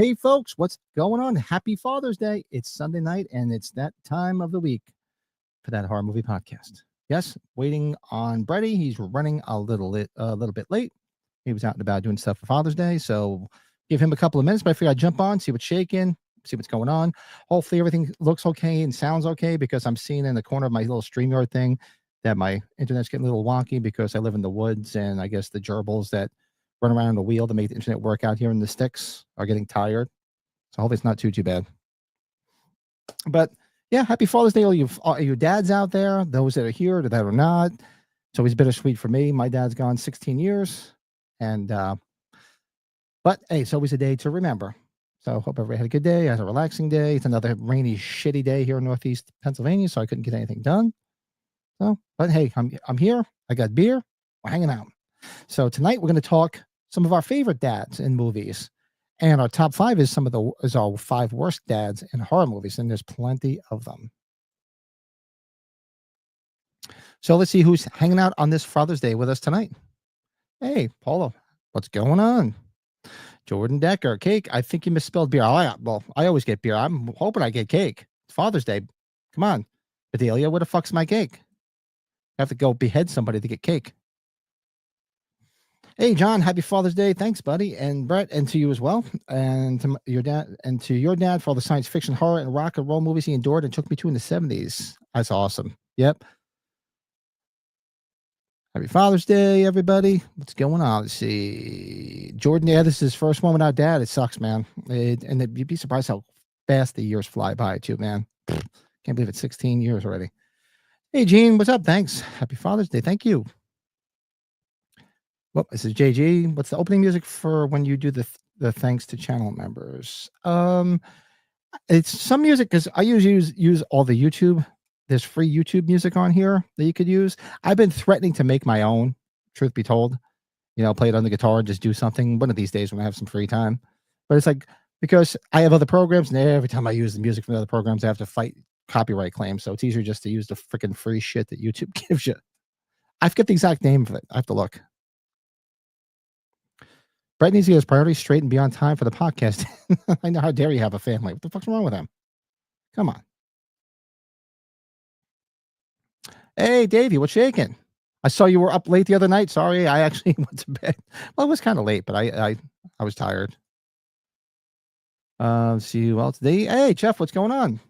Hey, folks, what's going on? Happy Father's Day. It's Sunday night, and it's that time of the week for that horror movie podcast. Yes, waiting on Brady. He's running a little bit late. He was out and about doing stuff for Father's Day, so give him a couple of minutes. But I figured I'd jump on, see what's shaking, see what's going on. Hopefully, everything looks okay and sounds okay because I'm seeing in the corner of my little StreamYard thing that my internet's getting a little wonky because I live in the woods, and I guess the gerbils that run around on the wheel to make the internet work out here in the sticks are getting tired. So hopefully it's not too bad. But yeah, happy Father's Day, all your dads out there, those that are here, that are not. It's always bittersweet for me. My dad's gone 16 years. And but hey, it's always a day to remember. So hope everybody had a good day, has a relaxing day. It's another rainy, shitty day here in Northeast Pennsylvania, so I couldn't get anything done. So, but hey, I'm here. I got beer. We're hanging out. So tonight we're going to talk some of our favorite dads in movies, and our top 5 is our 5 worst dads in horror movies, and there's plenty of them. So let's see who's hanging out on this Father's Day with us tonight. Hey, Paulo, what's going on? Jordan Decker, cake. I think you misspelled beer. I always get beer. I'm hoping I get cake. It's Father's Day. Come on, Bedelia, where the fuck's my cake? I have to go behead somebody to get cake. Hey, John, happy Father's Day. Thanks, buddy. And Brett, and to you as well. And to your dad for all the science fiction, horror, and rock and roll movies he endured and took me to in the 70s. That's awesome. Yep. Happy Father's Day, everybody. What's going on? Let's see. Jordan, yeah, this is his first one without dad. It sucks, man. You'd be surprised how fast the years fly by, too, man. Can't believe it's 16 years already. Hey, Gene, what's up? Thanks. Happy Father's Day. Thank you. Well, this is JG. What's the opening music for when you do the thanks to channel members? It's some music because I usually use all the YouTube. There's free YouTube music on here that you could use. I've been threatening to make my own, truth be told. Play it on the guitar and just do something one of these days when I have some free time. But it's like, because I have other programs, and every time I use the music from the other programs, I have to fight copyright claims. So it's easier just to use the freaking free shit that YouTube gives you. I forget the exact name of it. I have to look. Brett needs to get his priorities straight and be on time for the podcast. I know. How dare you have a family? What the fuck's wrong with him? Come on. Hey, Davey, what's shaking? I saw you were up late the other night. Sorry, I actually went to bed. Well, it was kind of late, but I was tired. See who else? Hey, Jeff, what's going on?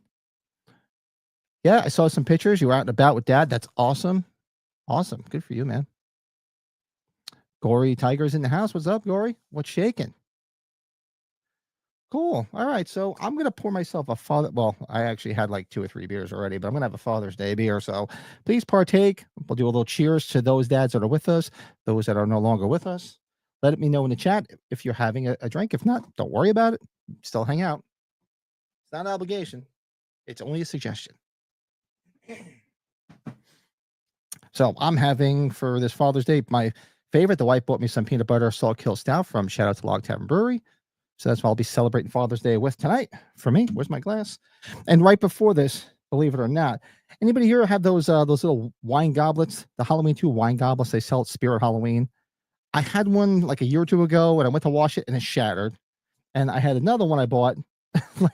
Yeah, I saw some pictures. You were out and about with Dad. That's awesome. Awesome. Good for you, man. Gory Tiger's in the house. What's up, Gory? What's shaking? Cool. All right. So I'm going to pour myself a father. Well, I actually had like 2 or 3 beers already, but I'm going to have a Father's Day beer. So please partake. We'll do a little cheers to those dads that are with us, those that are no longer with us. Let me know in the chat if you're having a drink. If not, don't worry about it. Still hang out. It's not an obligation. It's only a suggestion. So I'm having for this Father's Day, my favorite. The wife bought me some peanut butter Salt Kill Stout from shout out to Log Tavern Brewery. So that's what I'll be celebrating Father's Day with tonight for me. Where's my glass? And right before this, believe it or not, anybody here have those little wine goblets, the Halloween 2 wine goblets they sell at Spirit Halloween? I had one like a year or 2 ago, and I went to wash it and it shattered. And I had another one I bought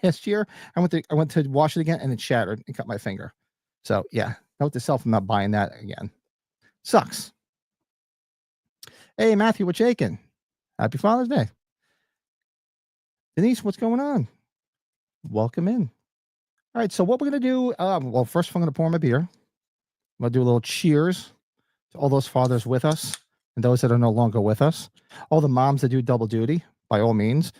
last year. I went to wash it again and it shattered and cut my finger. So yeah, note to self, I'm not buying that again. Sucks. Hey, Matthew, what's shaking? Happy Father's Day. Denise, what's going on? Welcome in. All right, so what we're going to do, well, first I'm going to pour my beer. I'm going to do a little cheers to all those fathers with us and those that are no longer with us. All the moms that do double duty, by all means.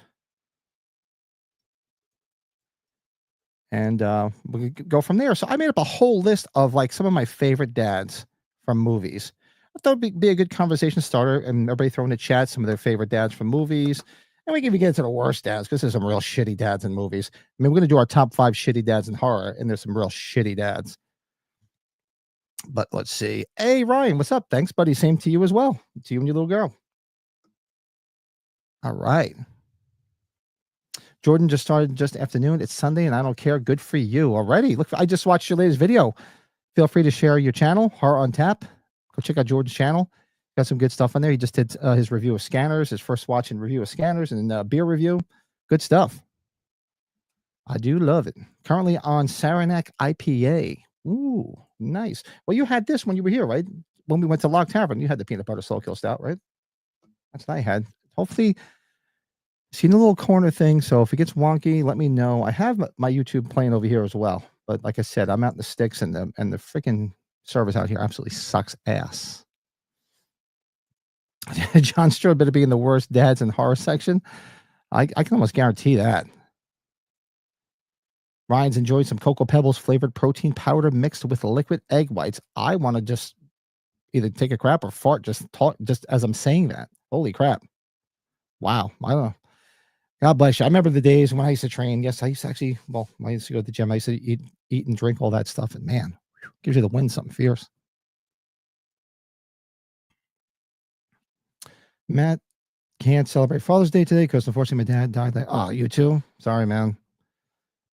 And we can go from there. So I made up a whole list of like some of my favorite dads from movies. I thought it'd be a good conversation starter, and everybody throw in the chat some of their favorite dads from movies. And we can even get into the worst dads because there's some real shitty dads in movies. I mean, we're going to do our top 5 shitty dads in horror, and there's some real shitty dads. But let's see. Hey, Ryan, what's up? Thanks, buddy. Same to you as well. To you and your little girl. All right. Jordan just started just afternoon. It's Sunday, and I don't care. Good for you already. Look, I just watched your latest video. Feel free to share your channel, Horror on Tap. Go check out Jordan's channel. Got some good stuff on there. He just did his review of Scanners, his first watch and review of Scanners, and beer review. Good stuff. I do love it. Currently on Saranac IPA. Ooh, nice. Well, you had this when you were here, right? When we went to Log Tavern, you had the peanut butter Soul Kill Stout, right? That's what I had. Hopefully, seen the little corner thing. So if it gets wonky, let me know. I have my YouTube playing over here as well. But like I said, I'm out in the sticks, and the freaking service out here absolutely sucks ass. John Strode better be in the worst dads in horror section. I can almost guarantee that. Ryan's enjoyed some Cocoa Pebbles flavored protein powder mixed with liquid egg whites. I want to just either take a crap or fart just as I'm saying that. Holy crap. Wow. I don't know. God bless you. I remember the days when I used to train. Yes, I used to actually, well, I used to go to the gym. I used to eat and drink all that stuff. And man, gives you the wind something fierce. Matt can't celebrate Father's Day today because unfortunately my dad died. Oh, you too? Sorry, man.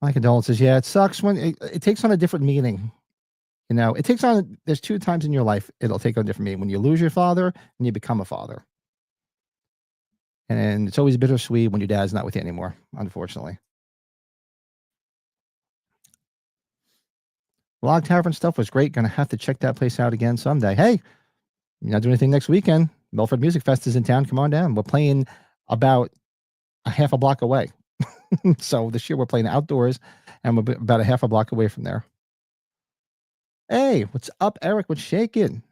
My condolences. Yeah, it sucks when it takes on a different meaning. You know, it takes on, there's 2 times in your life it'll take on a different meaning. When you lose your father and you become a father. And it's always bittersweet when your dad's not with you anymore, unfortunately. Log Tavern stuff was great. Gonna have to check that place out again someday. Hey, you're not doing anything next weekend. Milford Music Fest is in town. Come on down. We're playing about a half a block away. So this year we're playing outdoors, and we're about a half a block away from there. Hey, what's up, Eric? What's shaking?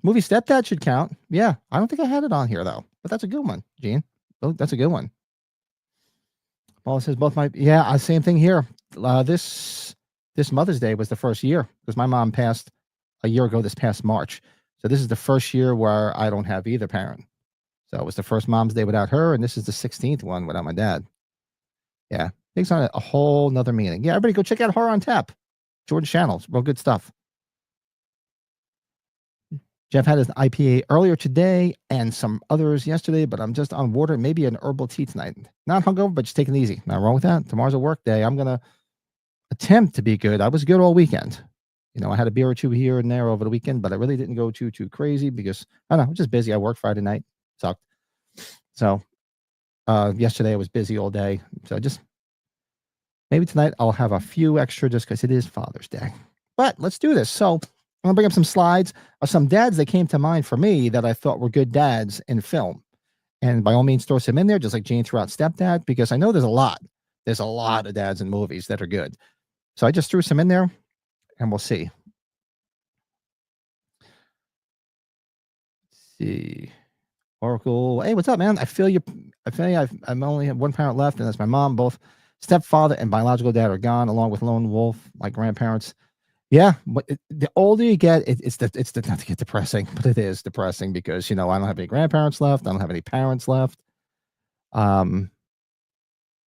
Movie Stepdad should count. Yeah, I don't think I had it on here though, but that's a good one, Gene. Oh, that's a good one. Paul says both my same thing here. This Mother's Day was the first year because my mom passed a year ago this past March. So this is the first year where I don't have either parent. So it was the first Mom's Day without her, and this is the 16th one without my dad. Yeah, takes on a whole nother meaning. Yeah, everybody go check out Horror on Tap. George Channels, real good stuff. Jeff had his IPA earlier today and some others yesterday, but I'm just on water, maybe an herbal tea tonight. Not hungover, but just taking it easy. Not wrong with that. Tomorrow's a work day. I'm going to attempt to be good. I was good all weekend. You know, I had a beer or two here and there over the weekend, but I really didn't go too crazy because, I don't know, I was just busy. I worked Friday night. Sucked. So yesterday I was busy all day. So just maybe tonight I'll have a few extra just because it is Father's Day. But let's do this. So I'm going to bring up some slides of some dads that came to mind for me that I thought were good dads in film. And by all means, throw some in there, just like Jane threw out Stepdad, because I know there's a lot. There's a lot of dads in movies that are good. So I just threw some in there, and we'll see. Let's see. Oracle. Hey, what's up, man? I feel you. I'm only have one parent left, and that's my mom. Both stepfather and biological dad are gone, along with lone wolf, my grandparents. Yeah, but the older you get, it's not to get depressing, but it is depressing because, you know, I don't have any grandparents left. I don't have any parents left. A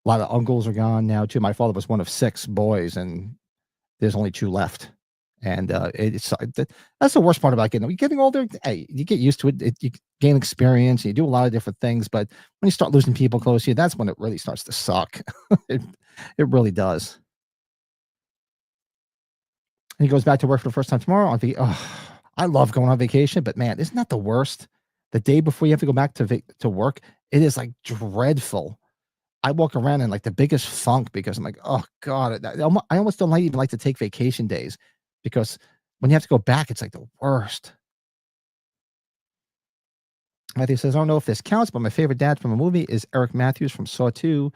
lot of uncles are gone now too. My father was one of 6 boys, and there's only 2 left. And that's the worst part about getting older. Hey, you get used to it. You gain experience. You do a lot of different things, but when you start losing people close to you, that's when it really starts to suck. it really does. And he goes back to work for the first time tomorrow. I love going on vacation, but man, isn't that the worst? The day before you have to go back to work, it is like dreadful. I walk around in like the biggest funk because I'm like, oh God, I almost don't even like to take vacation days because when you have to go back, it's like the worst. Matthew says, I don't know if this counts, but my favorite dad from a movie is Eric Matthews from Saw 2.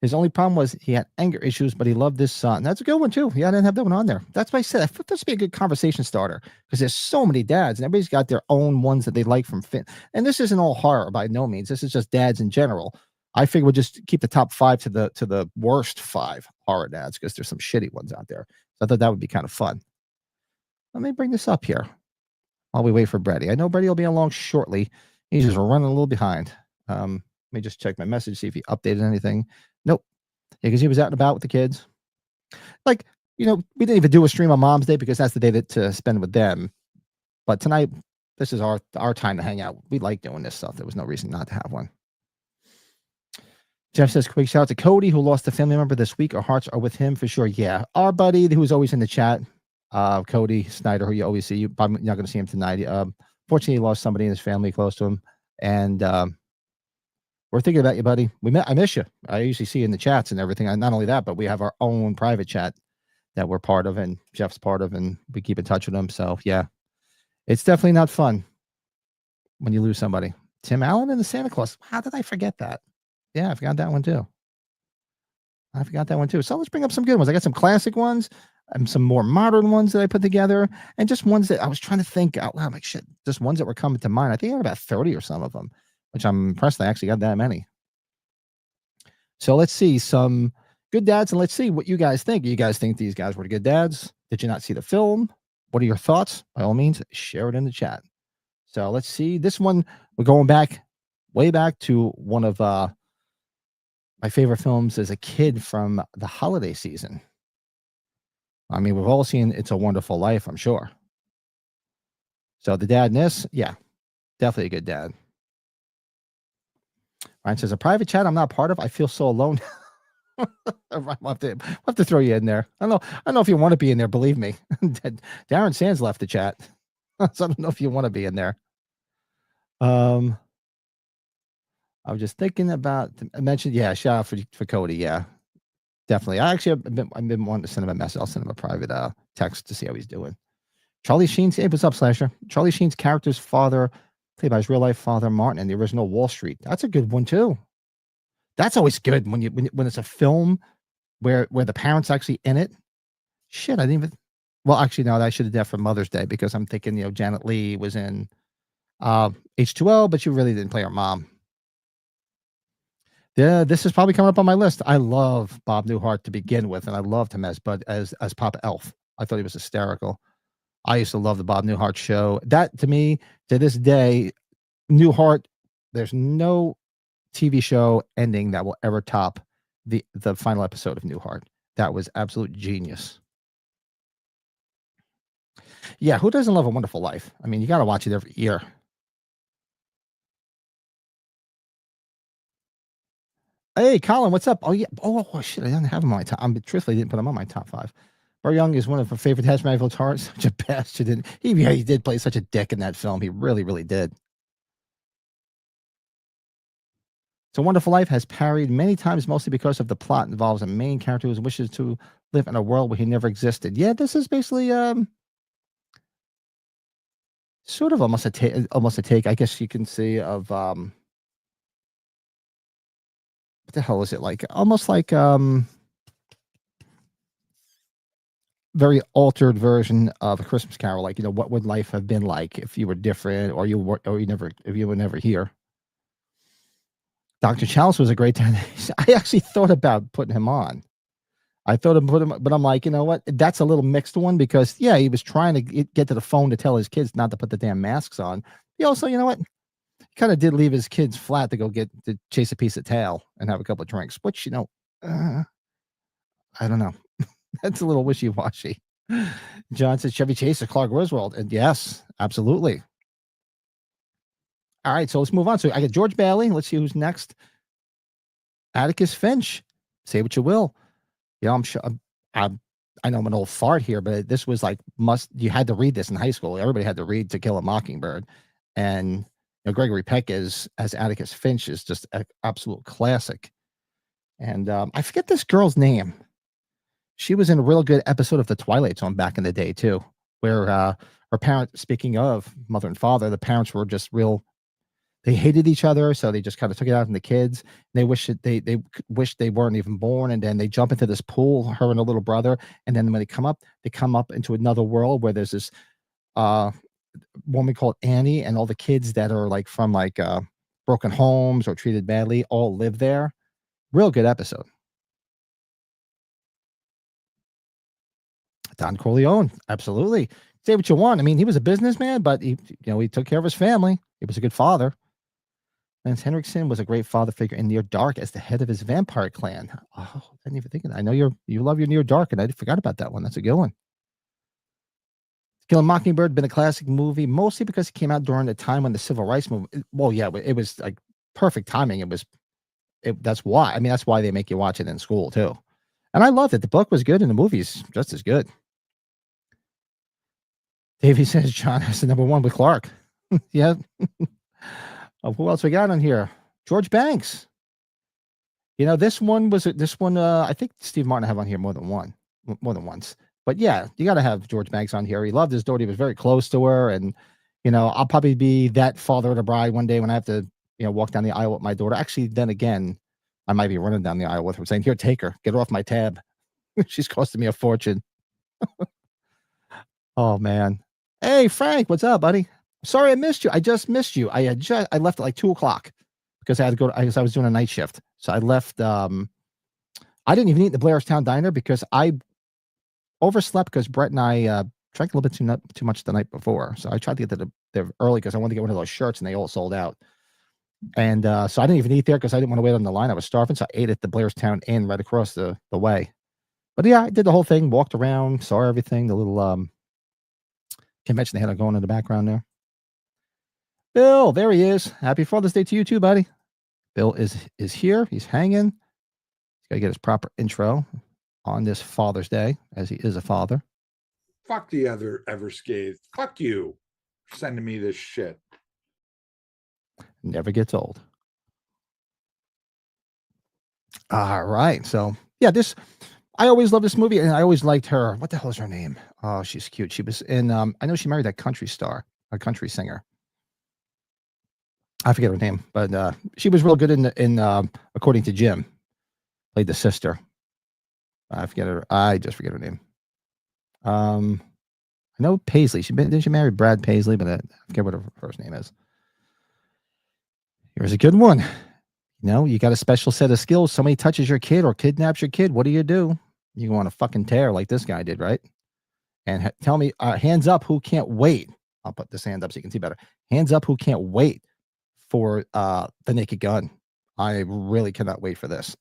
His only problem was he had anger issues, but he loved his son. That's a good one, too. Yeah, I didn't have that one on there. That's why I said I thought this would be a good conversation starter because there's so many dads and everybody's got their own ones that they like from Finn. And this isn't all horror by no means. This is just dads in general. I figure we'll just keep the top 5 to the worst 5 horror dads because there's some shitty ones out there. So I thought that would be kind of fun. Let me bring this up here while we wait for Brady. I know Brady will be along shortly. He's just running a little behind. Let me just check my message, see if he updated anything. Nope. Yeah, because he was out and about with the kids. Like, you know, we didn't even do a stream on Mom's Day because that's the day to spend with them. But tonight, this is our time to hang out. We like doing this stuff. There was no reason not to have one. Jeff says, quick shout out to Cody, who lost a family member this week. Our hearts are with him for sure. Yeah. Our buddy who's always in the chat, Cody Snyder, who you always see. You're probably not going to see him tonight. Fortunately, he lost somebody in his family close to him. And We're thinking about you, buddy. I miss you. I usually see you in the chats and everything. And not only that, but we have our own private chat that we're part of and Jeff's part of, and we keep in touch with him. So yeah, it's definitely not fun when you lose somebody. Tim Allen and the Santa Claus. How did I forget that? Yeah, I forgot that one too. So let's bring up some good ones. I got some classic ones and some more modern ones that I put together, and just ones that I was trying to think out loud. Like shit, just ones that were coming to mind. I think I had about 30 or some of them, which I'm impressed I actually got that many. So let's see some good dads, and let's see what you guys think. You guys think these guys were good dads? Did you not see the film? What are your thoughts? By all means, share it in the chat. So let's see this one. We're going back, way back to one of my favorite films as a kid from the holiday season. I mean, we've all seen It's a Wonderful Life, I'm sure. So the dad in this, yeah, definitely a good dad. Ryan says, a private chat I'm not part of. I feel so alone. We'll have to throw you in there. I don't know if you want to be in there, believe me. Darren Sands left the chat. So I don't know if you want to be in there. I was just thinking about, I mentioned, yeah, shout out for Cody. Yeah, definitely. I've been wanting to send him a message. I'll send him a private text to see how he's doing. Charlie Sheen's, hey, what's up, Slasher? Charlie Sheen's character's father, played by his real life father, Martin, in the original Wall Street. That's a good one too. That's always good when it's a film where the parents actually in it. Shit, I didn't even. Well, actually, no, I should have done for Mother's Day because I'm thinking, Janet Leigh was in H2O, but she really didn't play her mom. Yeah, this is probably coming up on my list. I love Bob Newhart to begin with, and I loved him as Papa Elf. I thought he was hysterical. I used to love the Bob Newhart show. That, to me, to this day, Newhart, there's no TV show ending that will ever top the final episode of Newhart. That was absolute genius. Yeah, who doesn't love A Wonderful Life? I mean, you gotta watch it every year. Hey, Colin, what's up? Oh, yeah. Oh, shit, I didn't have him on my top. Truthfully, didn't put him on my top 5. Barry Young is one of my favorite Hasbro hearts. Such a bastard. And he did play such a dick in that film. He really, really did. So Wonderful Life has parried many times, mostly because of the plot involves a main character who wishes to live in a world where he never existed. Yeah, this is basically sort of almost a take, I guess you can see, of what the hell is it like? Almost like very altered version of A Christmas Carol. Like, what would life have been like if you were different, or if you were never here? Dr. Chalice was a great time. I actually thought about putting him on. I thought of putting him, but I'm like, you know what? That's a little mixed one because, yeah, he was trying to get to the phone to tell his kids not to put the damn masks on. He also, you know what? He kind of did leave his kids flat to go to chase a piece of tail and have a couple of drinks, which, I don't know. That's a little wishy-washy. John says Chevy Chase or Clark Griswold. And yes, absolutely. All right, so let's move on. So I got George Bailey. Let's see who's next. Atticus Finch. Say what you will. I'm sure. I know I'm an old fart here, but this was like you had to read this in high school. Everybody had to read To Kill a Mockingbird, and Gregory Peck as Atticus Finch is just an absolute classic. And I forget this girl's name. She was in a real good episode of The Twilight Zone back in the day too, where her parents, speaking of mother and father, the parents were just real. They hated each other, so they just kind of took it out on the kids. They wish they weren't even born, and then they jump into this pool, her and her little brother, and then when they come up into another world where there's this woman called Annie, and all the kids that are like from broken homes or treated badly all live there. Real good episode. Don Corleone, absolutely. Say what you want. I mean, he was a businessman, but he took care of his family. He was a good father. Lance Henriksen was a great father figure in Near Dark as the head of his vampire clan. Oh, I didn't even think of that. I know you love your Near Dark, and I forgot about that one. That's a good one. Kill a Mockingbird been a classic movie, mostly because it came out during the time when the civil rights movement. Well, yeah, it was like perfect timing. That's why. I mean, that's why they make you watch it in school too. And I loved it. The book was good, and the movie's just as good. Davey says John has the number 1 with Clark. Yeah. Who else we got on here? George Banks. This one. I think Steve Martin have on here more than once. But yeah, you got to have George Banks on here. He loved his daughter. He was very close to her, and I'll probably be that father of the bride one day when I have to walk down the aisle with my daughter. Actually, then again, I might be running down the aisle with her, saying, "Here, take her. Get her off my tab. She's costing me a fortune." Oh man. Hey Frank, what's up, buddy? Sorry I missed you. I just missed you. I left at like 2 o'clock because I had to go. I was doing a night shift, so I left. I didn't even eat in the Blairstown Diner because I overslept because Brett and I drank a little bit too much the night before. So I tried to get there early because I wanted to get one of those shirts, and they all sold out. And so I didn't even eat there because I didn't want to wait on the line. I was starving, so I ate at the Blairstown Inn right across the way. But yeah, I did the whole thing, walked around, saw everything. The little convention they had going in the background there. Bill, there he is. Happy Father's Day to you too, buddy. Bill is here. He's hanging. He's got to get his proper intro on this Father's Day, as he is a father. Fuck the other Everscathed. Fuck you for sending me this shit. Never gets old. All right. So yeah, I always loved this movie, and I always liked her. What the hell is her name? Oh, she's cute. She was in I know she married that country star, a country singer. I forget her name, but she was real good in According to Jim. Played the sister. I just forget her name. I know Paisley. Didn't she marry Brad Paisley, but I forget what her first name is. Here's a good one. You got a special set of skills. Somebody touches your kid or kidnaps your kid. What do? You go on a fucking tear like this guy did, right? And tell me, hands up who can't wait. I'll put this hand up so you can see better. Hands up who can't wait for The Naked Gun. I really cannot wait for this.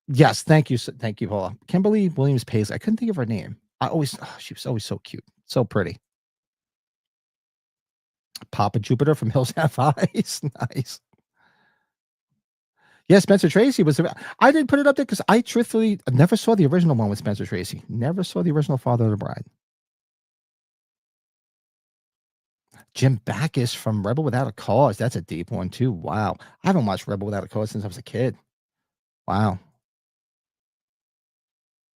Yes, thank you, Paula. Kimberly Williams Paisley. I couldn't think of her name. She was always so cute, so pretty. Papa Jupiter from Hills Have Eyes. Nice. Yeah, Spencer Tracy was. I didn't put it up there because I truthfully never saw the original one with Spencer Tracy. Never saw the original Father of the Bride. Jim Backus from Rebel Without a Cause. That's a deep one too. Wow. I haven't watched Rebel Without a Cause since I was a kid. Wow.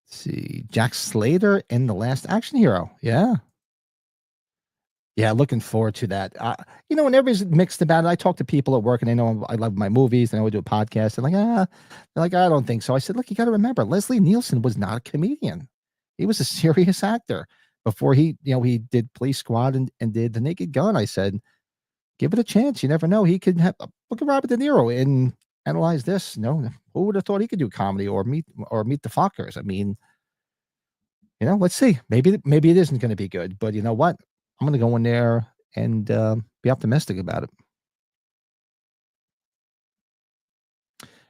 Let's see. Jack Slater in The Last Action Hero. Yeah. Yeah, looking forward to that. And everybody's mixed about it. I talk to people at work, and they know I love my movies, and I would do a podcast. And they're like, I don't think so. I said, look, you got to remember, Leslie Nielsen was not a comedian. He was a serious actor. Before he did Police Squad and did The Naked Gun, I said, give it a chance. You never know. He could have look at Robert De Niro and analyze this. No, who would have thought he could do comedy or meet the Fockers? I mean, let's see. Maybe it isn't going to be good, but you know what? I'm going to go in there and be optimistic about it.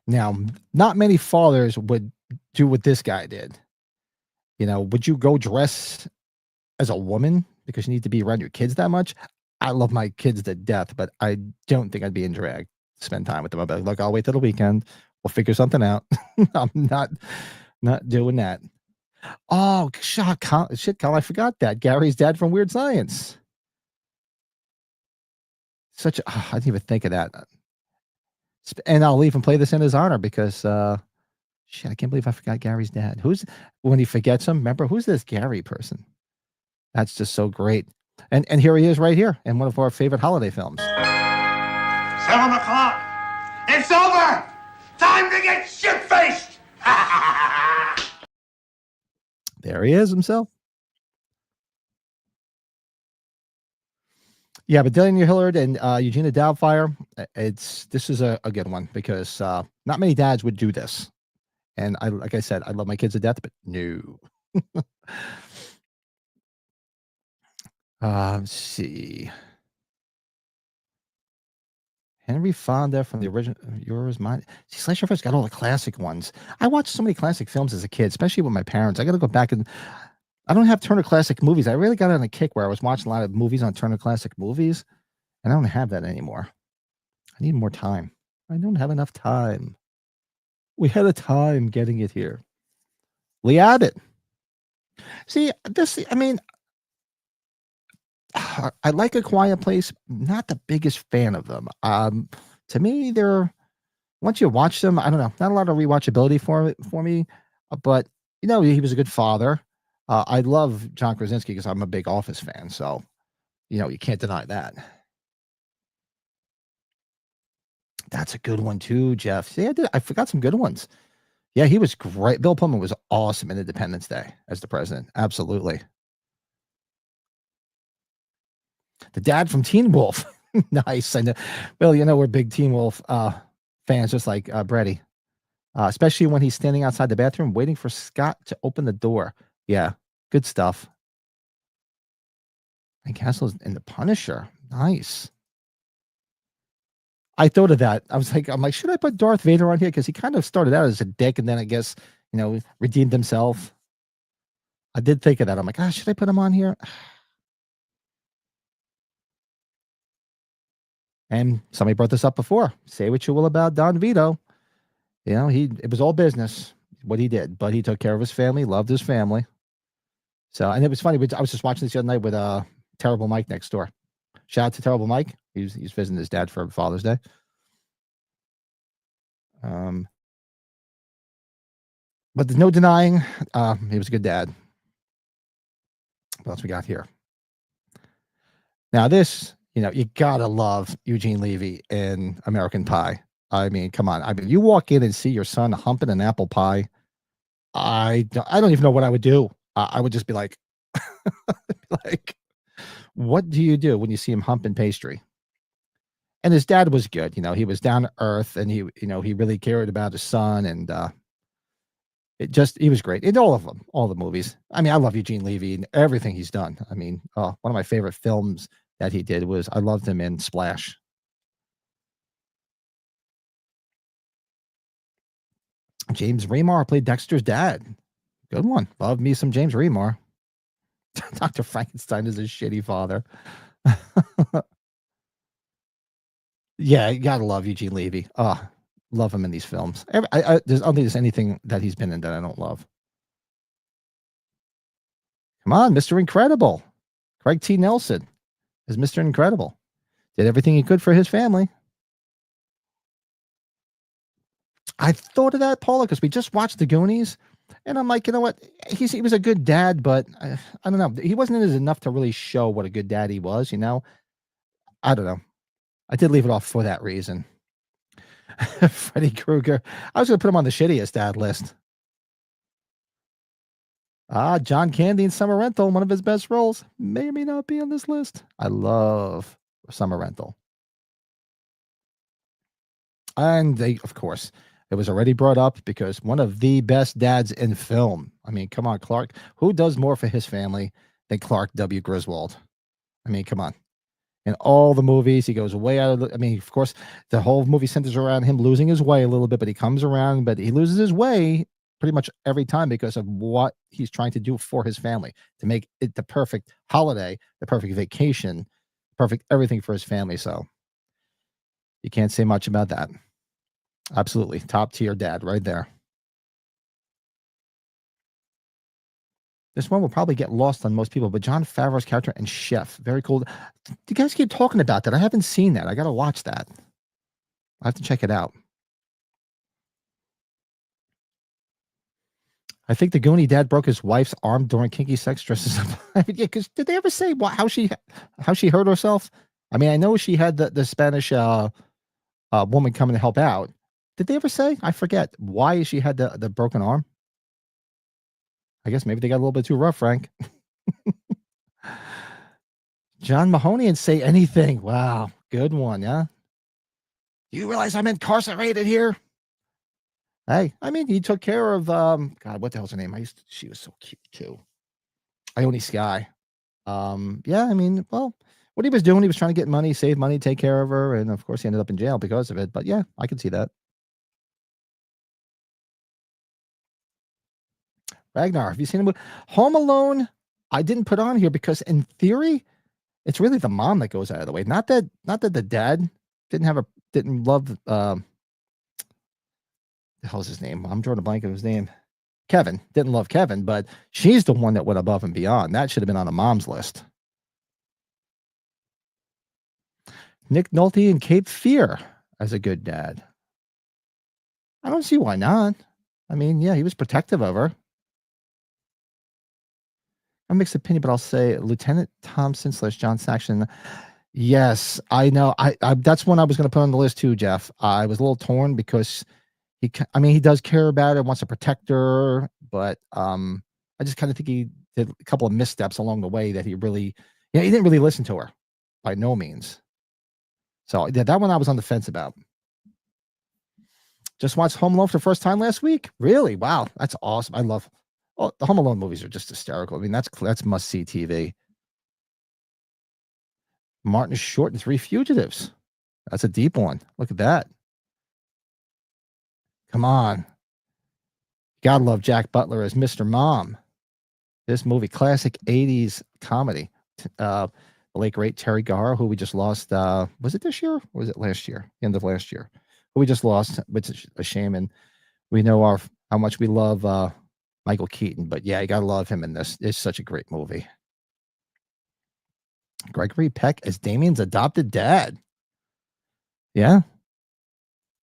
Now, not many fathers would do what this guy did. Would you go dress as a woman because you need to be around your kids that much? I love my kids to death, but I don't think I'd be in drag to spend time with them. I'd be like, look, I'll wait till the weekend. We'll figure something out. I'm not doing that. Oh, shit, Kyle, I forgot that. Gary's dad from Weird Science. I didn't even think of that. And I'll even play this in his honor because, I can't believe I forgot Gary's dad. When he forgets him, remember, who's this Gary person? That's just so great. And here he is right here in one of our favorite holiday films. 7 o'clock. It's over. Time to get shit-faced. There he is himself. Yeah, but Daniel Hillard and Eugenia Doubtfire, this is a good one because not many dads would do this. And like I said, I love my kids to death, but no. Let's see. Henry Fonda from the original Yours, Mine. See, Slasher Fest got all the classic ones. I watched so many classic films as a kid, especially with my parents. I got to go back and I don't have Turner Classic Movies. I really got on a kick where I was watching a lot of movies on Turner Classic Movies, and I don't have that anymore. I need more time. I don't have enough time. We had a time getting it here. Lee Abbott. See, I like A Quiet Place. Not the biggest fan of them. To me, they're once you watch them, I don't know, not a lot of rewatchability for me. But he was a good father. I love John Krasinski because I'm a big Office fan. So you can't deny that. That's a good one too, Jeff. See, I forgot some good ones. Yeah, he was great. Bill Pullman was awesome in Independence Day as the president. Absolutely. The dad from Teen Wolf. Nice. I know. Well, we're big Teen Wolf fans, just like Brady. Especially when he's standing outside the bathroom waiting for Scott to open the door. Yeah, good stuff. And Castle's in The Punisher. Nice. I thought of that. I'm like, should I put Darth Vader on here? Because he kind of started out as a dick and then I guess, redeemed himself. I did think of that. I'm like, should I put him on here? And somebody brought this up before. Say what you will about Don Vito. It was all business, what he did, but he took care of his family, loved his family. So, and it was funny. I was just watching this the other night with Terrible Mike next door. Shout out to Terrible Mike. He's visiting his dad for Father's Day. But there's no denying he was a good dad. What else we got here? Now this, you gotta love Eugene Levy in American Pie. I mean, come on. I mean, you walk in and see your son humping an apple pie. I don't even know what I would do. I would just be like, like, what do you do when you see him humping pastry? And his dad was good. He was down to earth and he really cared about his son. And he was great in all of them, all the movies. I mean, I love Eugene Levy and everything he's done. I mean, one of my favorite films that he did was I loved him in Splash. James Remar played Dexter's dad. Good one. Love me some James Remar. Dr. Frankenstein is a shitty father. Yeah, you gotta love Eugene Levy. Love him in these films. I don't think there's anything that he's been in that I don't love. Come on, Mr. Incredible. Craig T. Nelson is Mr. Incredible. Did everything he could for his family. I thought of that, Paula, because we just watched The Goonies, and I'm like, you know what? He was a good dad, but I don't know. He wasn't in it enough to really show what a good dad he was. I don't know. I did leave it off for that reason. Freddy Krueger. I was going to put him on the shittiest dad list. John Candy in Summer Rental, one of his best roles, may or may not be on this list. I love Summer Rental. And of course, it was already brought up because one of the best dads in film. I mean, come on, Clark. Who does more for his family than Clark W. Griswold? I mean, come on. In all the movies, he goes way out of of course, the whole movie centers around him losing his way a little bit, but he comes around, but he loses his way pretty much every time because of what he's trying to do for his family to make it the perfect holiday, the perfect vacation, perfect everything for his family. So you can't say much about that. Absolutely. Top tier dad right there. This one will probably get lost on most people, but Jon Favreau's character and Chef, very cool. You guys keep talking about that. I haven't seen that. I got to watch that. I have to check it out. I think the Goonie dad broke his wife's arm during kinky sex dresses. Yeah, because did they ever say how she hurt herself? I mean, I know she had the Spanish woman coming to help out. Did they ever say? I forget why she had the broken arm. I guess maybe they got a little bit too rough, Frank. John Mahoney and Say Anything. Wow, good one, yeah. You realize I'm incarcerated here? Hey, I mean, he took care of God, what the hell's her name? She was so cute too. Ione Skye. Yeah, I mean, well, what he was doing, he was trying to get money, save money, take care of her, and of course he ended up in jail because of it. But yeah, I can see that. Ragnar, have you seen him? Home Alone, I didn't put on here because in theory, it's really the mom that goes out of the way. Not that the dad didn't love the hell's his name? I'm drawing a blank of his name. Kevin. Didn't love Kevin, but she's the one that went above and beyond. That should have been on a mom's list. Nick Nolte in Cape Fear as a good dad. I don't see why not. I mean, yeah, he was protective of her. I mixed opinion, but I'll say Lieutenant Thompson / John Saxon. Yes, I know. I that's one I was going to put on the list too, Jeff. I was a little torn because I mean, he does care about her, wants to protect her, but I just kind of think he did a couple of missteps along the way that he didn't really listen to her by no means. So yeah, that one I was on the fence about. Just watched Home Alone for the first time last week. Really? Wow, that's awesome. I love the Home Alone movies are just hysterical. I mean, that's must see TV. Martin Short and Three Fugitives. That's a deep one. Look at that. Come on. Gotta love Jack Butler as Mr. Mom. This movie, classic 80s comedy. The late great Terry Garr, who we just lost. Was it this year or was it last year? End of last year. Who we just lost, which is a shame. And we know how much we love Michael Keaton. But yeah, you gotta love him in this. It's such a great movie. Gregory Peck as Damien's adopted dad. Yeah.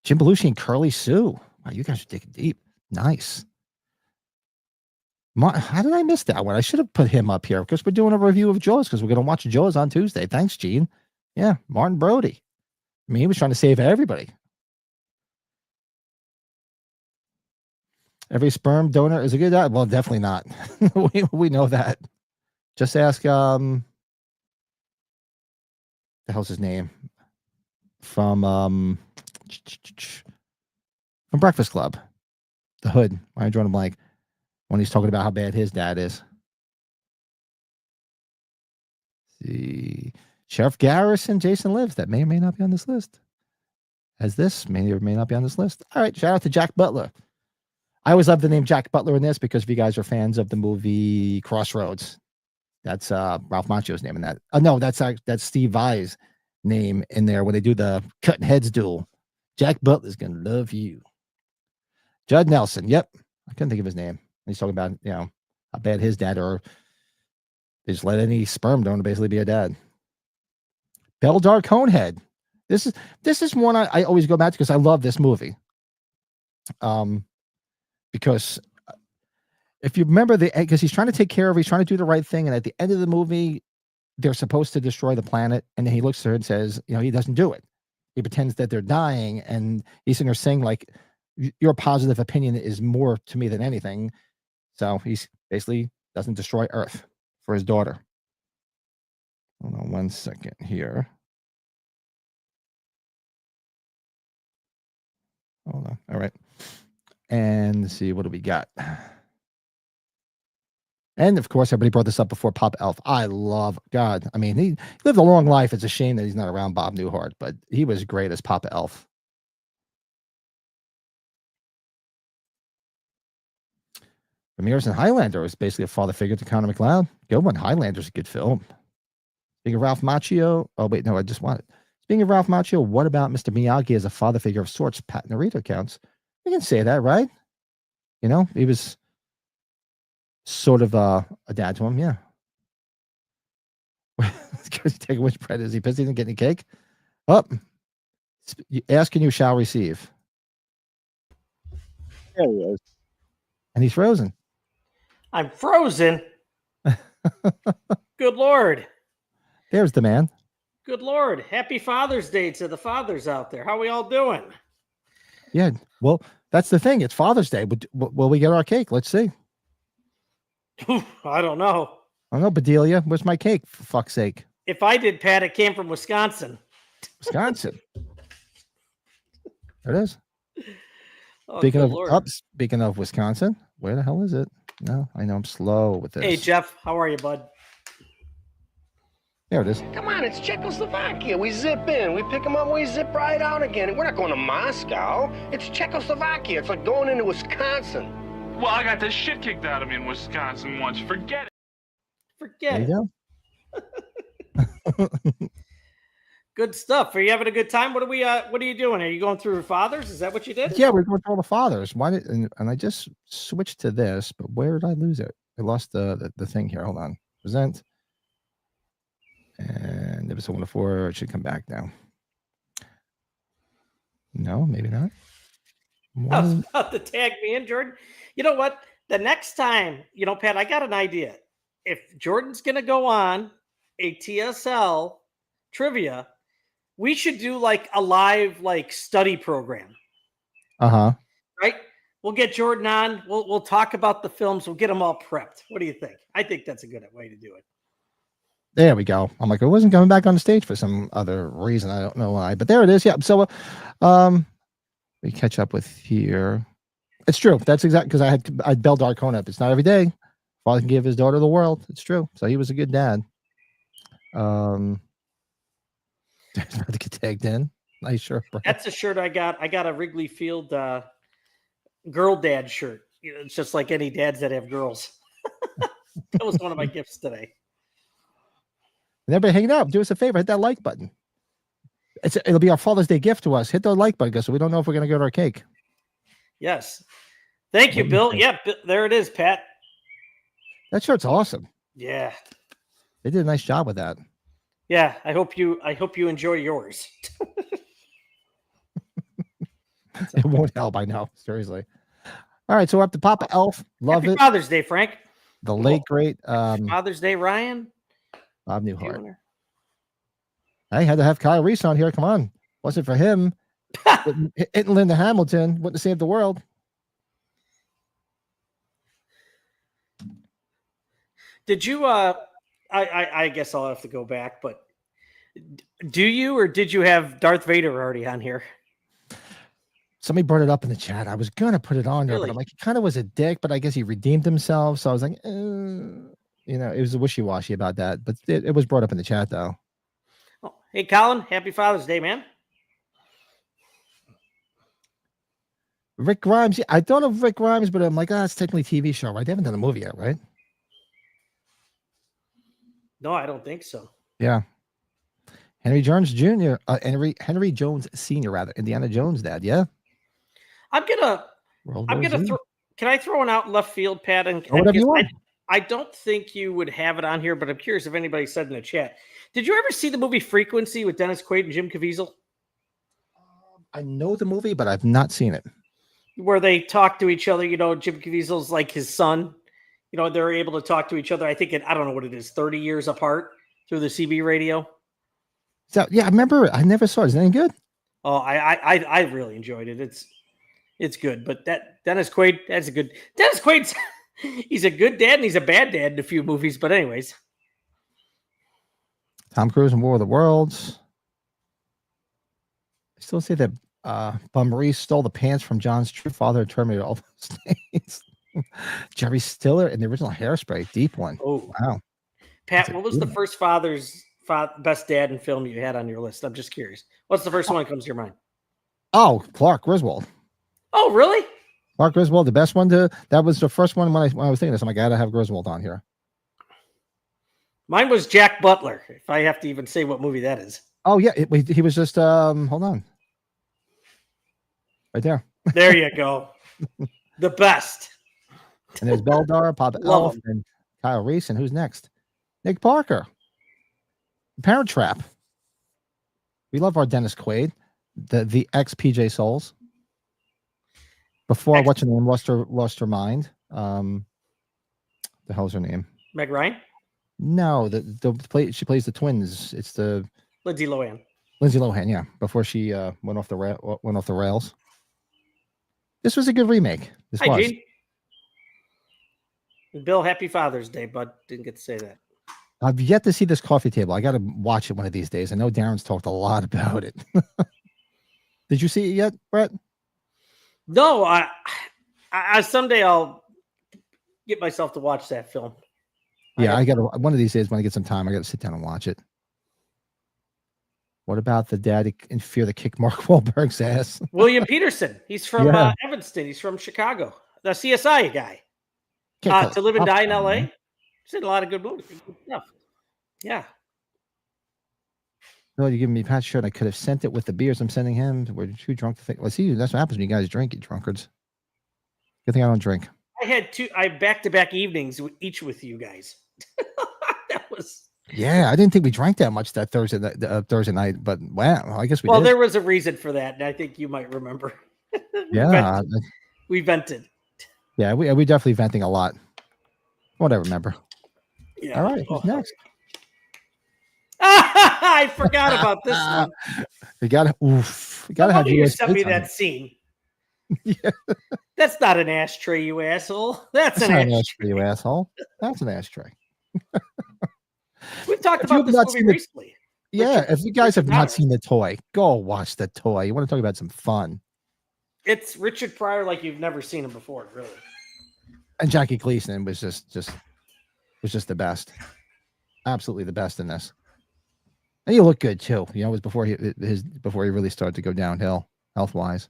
Jim Belushi and Curly Sue. Wow, you guys are digging deep. Nice. How did I miss that one? I should have put him up here because we're doing a review of Jaws because we're going to watch Jaws on Tuesday. Thanks, Gene. Yeah, Martin Brody. I mean, he was trying to save everybody. Every sperm donor is a good dad. Well, definitely not. we know that. Just ask the hell's his name from Breakfast Club, the Hood. Why am I drawing a blank when he's talking about how bad his dad is? See, Sheriff Garrison, Jason Lives. That may or may not be on this list. As this may or may not be on this list. All right, shout out to Jack Butler. I always love the name Jack Butler in this because if you guys are fans of the movie Crossroads, that's Ralph Macchio's name in that. No, that's Steve Vai's name in there when they do the cutting heads duel. Jack Butler's gonna love you. Judd Nelson. Yep, I couldn't think of his name. He's talking about how bad his dad, or they just let any sperm donor basically be a dad. Beldar Conehead. This is one I always go back to because I love this movie. Because if you remember because he's trying to take care of her, he's trying to do the right thing, and at the end of the movie, they're supposed to destroy the planet, and then he looks at her and says, he doesn't do it. He pretends that they're dying, and he's sitting there saying, like, your positive opinion is more to me than anything. So he's basically doesn't destroy Earth for his daughter. Hold on 1 second here. Hold on. All right. And let's see, what do we got? And of course, everybody brought this up before. Pop Elf. I love God. I mean, he lived a long life. It's a shame that he's not around Bob Newhart, but he was great as Papa Elf. Ramirez and Highlander is basically a father figure to Connor McLeod. Good one. Highlander's a good film. Speaking of Ralph Macchio. Oh, wait, no, I just want it. Speaking of Ralph Macchio, what about Mr. Miyagi as a father figure of sorts? Pat Narita counts. We can say that, right? He was sort of a dad to him, yeah. Take which bread is he pissed he didn't get any cake? Oh, ask and you shall receive. There he is. And he's frozen. I'm frozen. Good Lord. There's the man. Good Lord. Happy Father's Day to the fathers out there. How are we all doing? Yeah, well, that's the thing. It's Father's Day. Will we get our cake? Let's see. I don't know. I don't know, Bedelia. Where's my cake, for fuck's sake? If I did, Pat, it came from Wisconsin. Wisconsin. There it is. Oh, speaking of Wisconsin, where the hell is it? No, I know I'm slow with this. Hey, Jeff, how are you, bud? There it is. Come on, it's Czechoslovakia. We zip in, we pick them up, we zip right out again. We're not going to Moscow. It's Czechoslovakia. It's like going into Wisconsin. Well, I got the shit kicked out of me in Wisconsin once. Forget it. Forget it. Good stuff. Are you having a good time? What are you doing? Are you going through fathers? Is that what you did? Yeah, we're going through all the fathers. And I just switched to this, but where did I lose it? I lost the thing here. Hold on. Present. And episode 1 to 4, it should come back now. No, maybe not. I was about to tag me in, Jordan. You know what? The next time, Pat, I got an idea. If Jordan's going to go on a TSL trivia, we should do like a live study program. Uh-huh. Right? We'll get Jordan on. We'll talk about the films. We'll get them all prepped. What do you think? I think that's a good way to do it. There we go. I'm like, I wasn't coming back on the stage for some other reason. I don't know why, but there it is. Yeah. So, we catch up with here. It's true. That's exactly because I'd Bell Darkona up. It's not every day. Father can give his daughter the world. It's true. So he was a good dad. About to get tagged in. Nice shirt. Bro. That's a shirt I got. I got a Wrigley Field girl dad shirt. It's just like any dads that have girls. That was one of my gifts today. And everybody hanging out. Do us a favor. Hit that like button. It'll be our Father's Day gift to us. Hit the like button so we don't know if we're going to get our cake. Yes. Thank you, Bill. Yeah, there it is, Pat. That shirt's awesome. Yeah. They did a nice job with that. Yeah, I hope you enjoy yours. It won't help, I know. Seriously. All right, so we're up to Papa Elf. Love Happy it. Father's Day, Frank. The late great Father's Day, Ryan. Bob Newhart. I had to have Kyle Reese on here. Come on. Wasn't for him. Hitting Linda Hamilton wouldn't have saved the world. Did you I guess I'll have to go back, but do you or did you have Darth Vader already on here? Somebody brought it up in the chat. I was gonna put it on there, but I'm like, he kind of was a dick, but I guess he redeemed himself. So I was like, it was wishy-washy about that. But it was brought up in the chat though. Oh, hey Colin, happy Father's Day, man. Rick Grimes. Yeah, I thought of Rick Grimes, but I'm like, it's technically a TV show, right? They haven't done a movie yet, right? No, I don't think so. Yeah. Henry Jones Jr. Henry Jones Sr. rather. Indiana Jones dad, yeah. I'm gonna throw. Can I throw one out in left field, Pat? And whatever you want. I don't think you would have it on here, but I'm curious if anybody said in the chat. Did you ever see the movie Frequency with Dennis Quaid and Jim Caviezel? I know the movie, but I've not seen it. Where they talk to each other, Jim Caviezel's like his son. They're able to talk to each other. I think I don't know what it is, 30 years apart through the CB radio. So yeah, I remember it. I never saw it. Is it any good? Oh, I really enjoyed it. It's good. But that Dennis Quaid, Dennis Quaid's he's a good dad and he's a bad dad in a few movies. But anyways. Tom Cruise in War of the Worlds. I still say that Bum Reese stole the pants from John's true father and terminated all those things. Jerry Stiller in the original Hairspray, deep one. Oh, wow. Pat, what was the first best dad in film you had on your list? I'm just curious. What's the first one that comes to your mind? Oh, Clark Griswold. Oh, really? Clark Griswold, the best one that was the first one when I was thinking this. I'm like, I gotta have Griswold on here. Mine was Jack Butler, if I have to even say what movie that is. Oh, yeah. He was just, hold on. Right there. There you go. The best. And there's Beldar, Papa Elf, and Kyle Reese. And who's next? Nick Parker. Parent Trap. We love our Dennis Quaid, the ex PJ Souls. Before what's her name lost her mind. The hell's her name? Meg Ryan? No, she plays the twins. It's the Lindsay Lohan. Lindsay Lohan, yeah. Before she went off the rails. This was a good remake. Hi, Gene. Bill, happy Father's Day, bud. Didn't get to say that. I've yet to see this coffee table. I got to watch it one of these days. I know Darren's talked a lot about it. Did you see it yet, Brett? No, I someday I'll get myself to watch that film. Yeah, I got to one of these days when I get some time. I got to sit down and watch it. What about the daddy in Fear the Kick Mark Wahlberg's ass? William Peterson. He's from Evanston. He's from Chicago. The CSI guy. To Live and Die in L.A. He's in a lot of good movies. Good stuff. Yeah. No, you giving me Pat's shirt. I could have sent it with the beers I'm sending him. We're too drunk to think. Well, see, that's what happens when you guys drink, you drunkards. Good thing I don't drink. I had back-to-back evenings each with you guys. That was Yeah, I didn't think we drank that much that Thursday night, but wow, I guess we Well, did. there was a reason for that, and I think you might remember. Yeah, We vented. yeah, we definitely venting a lot. What I remember. Yeah. All right, who's next? I forgot about this one. We gotta No have wonder you US sent me plates on that it. scene. Yeah. That's not an ashtray, you asshole. That's That's an not an ashtray. ashtray, you asshole. That's an ashtray. We've talked If you about have this not movie seen the- recently. Yeah, Richard- if you guys have Richard not Donner. seen the toy, go watch the toy. You want to talk about some fun. It's Richard Pryor like you've never seen him before, really. And Jackie Gleason was just the best. Absolutely the best in this. And he looked good too. You know, it was before he really started to go downhill health wise.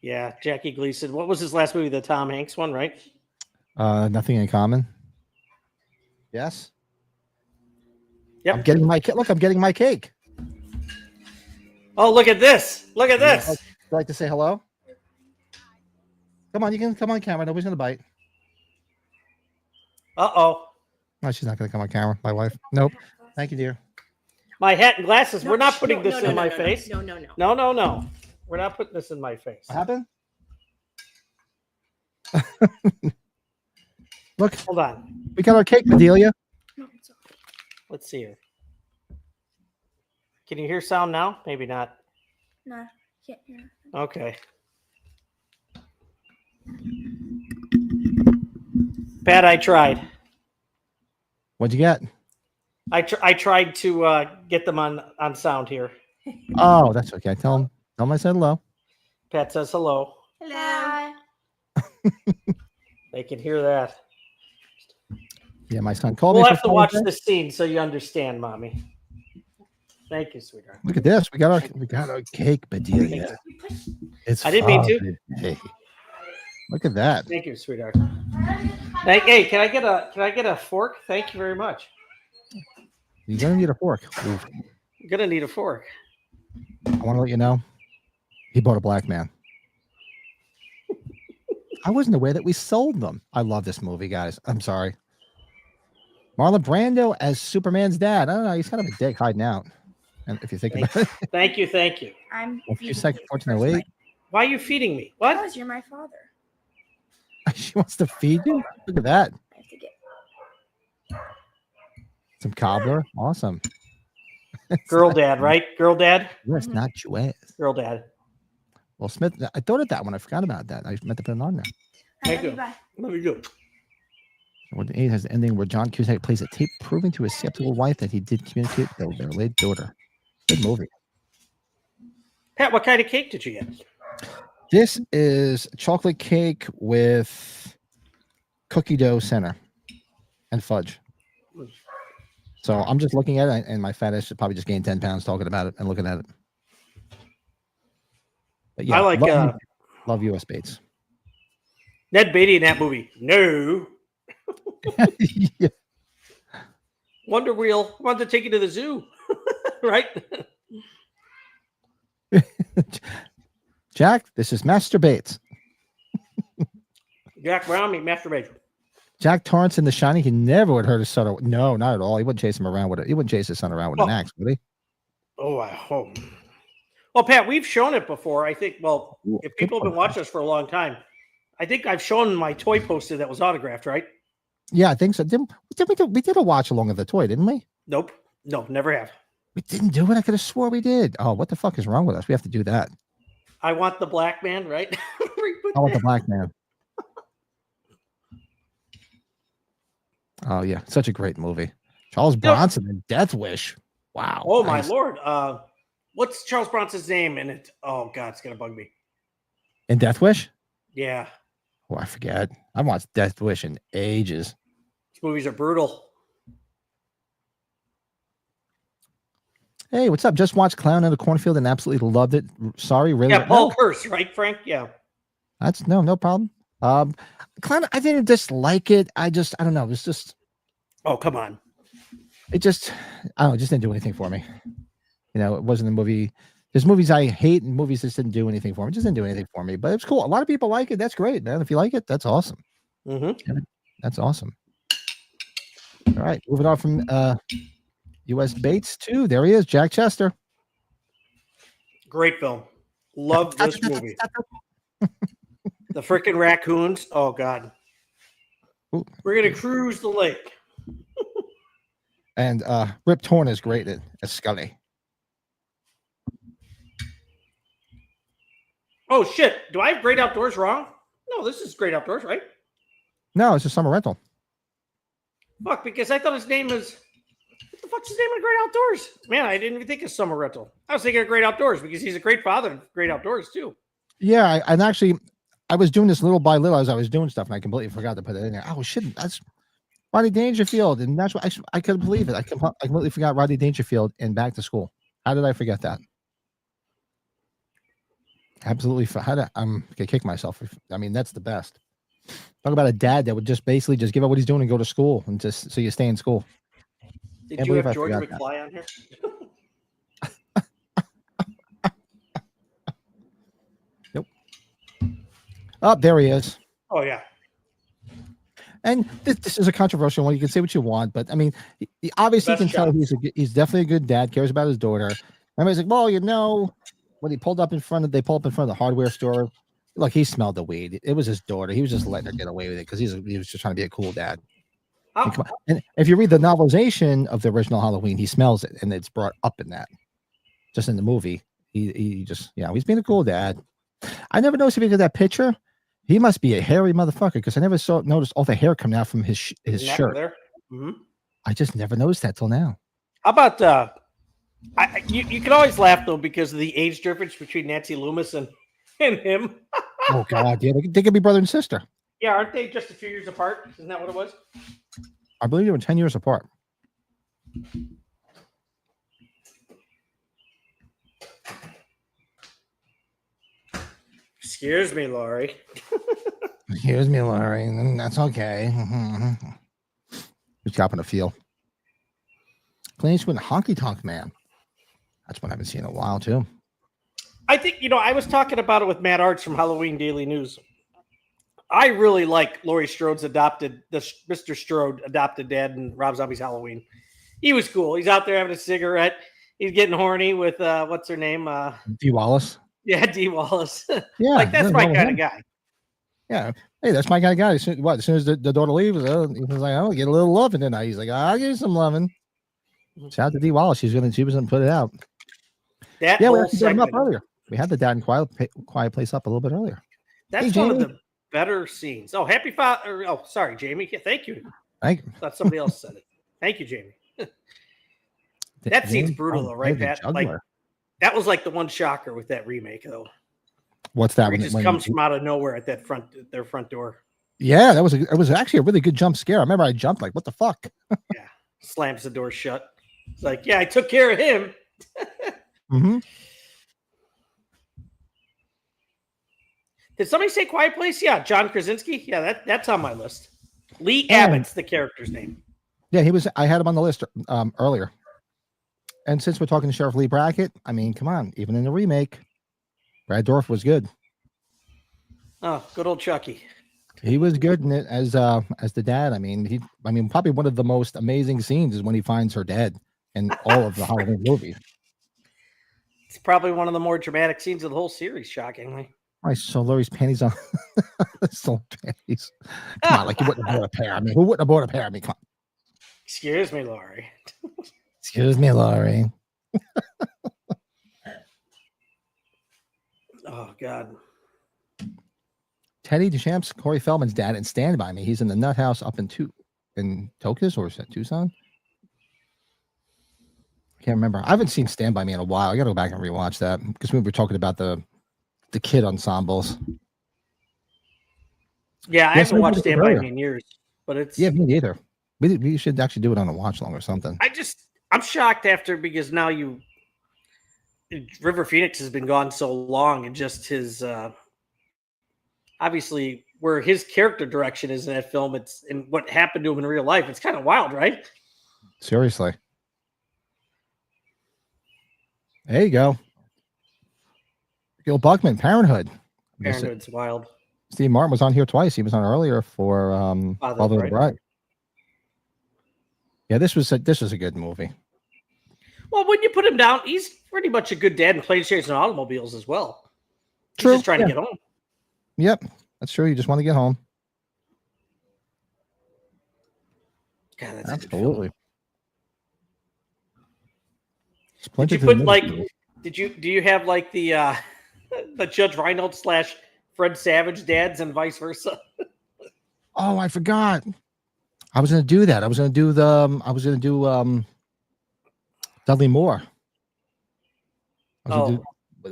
Yeah, Jackie Gleason. What was his last movie? The Tom Hanks one, right? Nothing in common. Yes. Yep. I'm getting my look. I'm getting my cake. Oh, look at this. Look at this. Would you like to say hello? Come on, you can come on camera. Nobody's gonna bite. Uh-oh. No, she's not gonna come on camera. My wife. Nope. Thank you, dear. My hat and glasses. We're not putting this in no, my no, face. No, no, no. No, no, no. We're not putting this in my face. What happened? Look, Hold on. we got our cake, Bedelia. No, it's okay. Let's see here. Can you hear sound now? Maybe not. Nah, can't hear. Okay. Pat, I tried. What'd you get? I tried to get them on sound here. Oh, that's okay. Tell him I said hello. Pat says hello. Hello. They can hear that. Yeah, my son called We'll me. have for to watch Father's Day. the scene so you understand, Mommy. Thank you, sweetheart. Look at this. We got our cake, Thank Bedelia. you. It's I didn't mean to. Father's Day. Look at that. Thank you, sweetheart. Hey, can I get a fork? Thank you very much. You're gonna need a fork. Oof. I'm gonna need a fork. I want to let you know, he bought a black man. I wasn't aware that we sold them. I love this movie, guys. I'm sorry. Marlon Brando as Superman's dad. I don't know. He's kind of a dick hiding out. And if you think about it, Thank you, thank you. I'm. a few feeding seconds, you 1408. first, Why are you feeding me? Mike. What? Because you're my father. She wants to feed you. Look at that. I have to get. Some cobbler. Awesome. Girl dad, right? Girl dad? That's not Joanne. Girl dad. Well, Smith, I thought of that one. I forgot about that. I meant to put it on there. I Thank love you. you. Bye. Let me go. When the 8 has the ending where John Cusack plays a tape proving to his skeptical wife that he did communicate with their late daughter. Good movie. Pat, what kind of cake did you get? This is chocolate cake with cookie dough center and fudge. So I'm just looking at it, and my fat ass should probably just gain 10 pounds talking about it and looking at it. But yeah, I like love US Bates. Ned Beatty in that movie. No. Yeah. Wonder Wheel wanted to take you to the zoo. Right? Jack, this is Master Bates. Jack Brown, me masturbation. Jack Torrance in The Shining, he never would hurt his son. No, not at all. He wouldn't chase him around with it. He wouldn't chase his son around with an axe, would he? Oh, I hope. Well, Pat, we've shown it before. I think, well, Ooh, if people have been watching us for a long time, I think I've shown my toy poster that was autographed, right? Yeah, I think so. We did a watch along of the toy, didn't we? Nope. No, never have. We didn't do it. I could have swore we did. Oh, what the fuck is wrong with us? We have to do that. I want the black man, right? I want the black man. Oh yeah, such a great movie. Charles Bronson in Death Wish. Wow. Oh nice. my lord. What's Charles Bronson's name in it? Oh god, it's gonna bug me. In Death Wish? Yeah. Oh, I forget. I've watched Death Wish in ages. These movies are brutal. Hey, what's up? Just watched Clown in the Cornfield and absolutely loved it. Sorry, really? Yeah, Paul No, Kearse, right, Frank? Yeah. that's no problem. Clown, I didn't dislike it. I don't know. It's just, Oh, come on. I don't know, it just didn't do anything for me. You know, it wasn't a movie. There's movies I hate and movies just didn't do anything for me. It just didn't do anything for me. But it's cool. A lot of people like it. That's great, man. If you like it, that's awesome. Mm-hmm. That's awesome. All right, moving on from U.S. Bates to there he is, Jack Chester. Great film. Love this movie. The freaking raccoons. Oh God. Ooh. We're gonna cruise the lake. And Rip Torn is great as Scully. Oh shit! Do I have Great Outdoors wrong? No, this is Great Outdoors, right? No, it's a summer rental. Fuck, because I thought his name was. What the fuck's his name in Great Outdoors? Man, I didn't even think of Summer Rental. I was thinking of Great Outdoors because he's a great father of Great Outdoors too. Yeah, and actually, I was doing this little by little as I was doing stuff, and I completely forgot to put it in there. Oh shit, that's Rodney Dangerfield, and that's what I couldn't believe it. I completely forgot Rodney Dangerfield in Back to School. How did I forget that? Absolutely, I'm gonna kick myself. I mean, that's the best. Talk about a dad that would just basically just give up what he's doing and go to school, and just so you stay in school. Did you have George McFly on here? Nope. Oh, there he is. Oh yeah. And this is a controversial one. You can say what you want, but I mean, he obviously can tell he's definitely a good dad, cares about his daughter. Everybody's like, well, you know, when they pulled up in front of the hardware store, look, he smelled the weed. It was his daughter. He was just letting her get away with it because he was just trying to be a cool dad. And if you read the novelization of the original Halloween, he smells it, and it's brought up in that. Just in the movie, he just he's being a cool dad. I never noticed if he did that picture. He must be a hairy motherfucker because I never noticed all the hair coming out from his shirt. There. Mm-hmm. I just never noticed that till now. How about you can always laugh though because of the age difference between Nancy Loomis and him. Oh God, yeah, they could be brother and sister. Yeah, aren't they just a few years apart? Isn't that what it was? I believe they were 10 years apart. Excuse me, Laurie. Excuse me, Laurie. That's okay. Who's copping a feel? Clint Eastwood and Honky Tonk Man. That's one I haven't seen in a while, too. I think, I was talking about it with Matt Arts from Halloween Daily News. I really like Laurie Strode's Mr. Strode adopted dad in Rob Zombie's Halloween. He was cool. He's out there having a cigarette. He's getting horny with what's her name? Dee Wallace. Yeah, Dee Wallace. Yeah, like that's my kind of guy. Yeah, hey, that's my kind of guy. As soon as the daughter leaves, he was like, "I'll get a little loving tonight." He's like, "I'll give you some loving." Shout out to Dee Wallace. She was going to put it out. We actually set him up earlier. We had the Dad and Quiet Place up a little bit earlier. That's one of the better scenes. Oh, happy father! Oh, sorry, Jamie. Yeah, thank you. Thank you. I thought somebody else said it. Thank you, Jamie. That scene's brutal, though, right, Pat? Like that was like the one shocker with that remake, though. What's that? It just comes from out of nowhere at their front door. Yeah, it was actually a really good jump scare. I remember I jumped like, what the fuck? Yeah, slams the door shut. It's like, yeah, I took care of him. Mm-hmm. Did somebody say Quiet Place? Yeah, John Krasinski. Yeah, that's on my list. Lee Abbott's the character's name. Yeah, I had him on the list earlier. And since we're talking to Sheriff Lee Brackett, I mean, come on, even in the remake, Brad Dourif was good. Oh, good old Chucky. He was good in it as the dad. I mean, probably one of the most amazing scenes is when he finds her dead in all of the Halloween movies. It's probably one of the more dramatic scenes of the whole series, shockingly. I saw Laurie's panties on. Still panties. Come on, like you wouldn't have bought a pair. I mean, who wouldn't have bought a pair? I mean, come on. Excuse me, Laurie. Excuse me, Laurie. Oh God. Teddy DeChamps, Corey Feldman's dad, and Stand By Me. He's in the Nut House up in Tocas, or is that Tucson? I can't remember. I haven't seen Stand By Me in a while. I got to go back and rewatch that because we were talking about the kid ensembles. Yeah, I haven't watched Stand By Me in years, but it's me neither. We should actually do it on a watch long or something. I'm shocked because now River Phoenix has been gone so long, and just his obviously where his character direction is in that film, it's and what happened to him in real life. It's kind of wild, right? Seriously. There you go. Gil Buckman, Parenthood. Parenthood's wild. Steve Martin was on here twice. He was on earlier for Father Father of of the Bride. Yeah, this was a good movie. Well, when you put him down, he's pretty much a good dad in planes, trains, and automobiles as well. He's True. just trying Yeah. to get home. Yep, that's true. You just want to get home. God, that's a good Absolutely. film. Splinter Did you to the put like? movie. Do you have like the the Judge Reinhold / Fred Savage dads and vice versa? Oh, I forgot. I was going to do that. I was going to do Dudley Moore. I was gonna do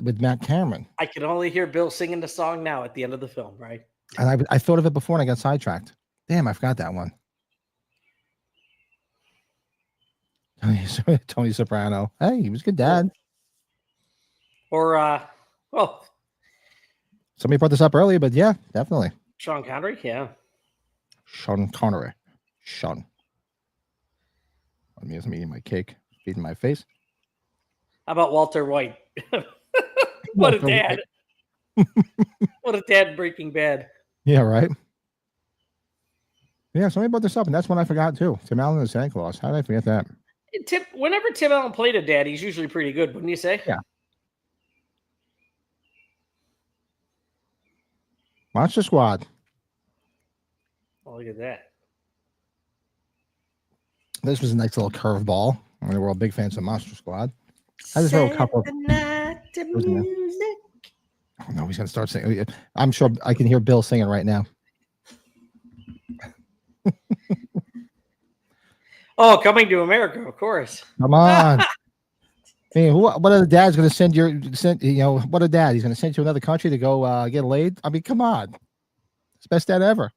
with Matt Cameron. I can only hear Bill singing the song now at the end of the film, right? And I thought of it before and I got sidetracked. Damn, I forgot that one. Tony Soprano. Hey, he was a good dad. Or well, Somebody brought this up earlier, but yeah, definitely. Sean Connery, yeah. Sean Connery. Sean. Let me eat my cake. Feeding my face. How about Walter White? What a Walter dad. What a dad in Breaking Bad. Yeah, right. Yeah, somebody brought this up, and that's one I forgot too. Tim Allen and Santa Claus. How did I forget that? Whenever Tim Allen played a dad, he's usually pretty good, wouldn't you say? Yeah. Monster Squad. Oh, look at that. This was a nice little curveball. I mean, we're all big fans of Monster Squad. I just wrote a couple of. Oh, no, he's gonna start singing. I'm sure I can hear Bill singing right now. Oh, Coming to America, of course. Come on. I mean, what other dad's going to send what a dad? He's going to send you to another country to go get laid? I mean, come on. It's the best dad ever.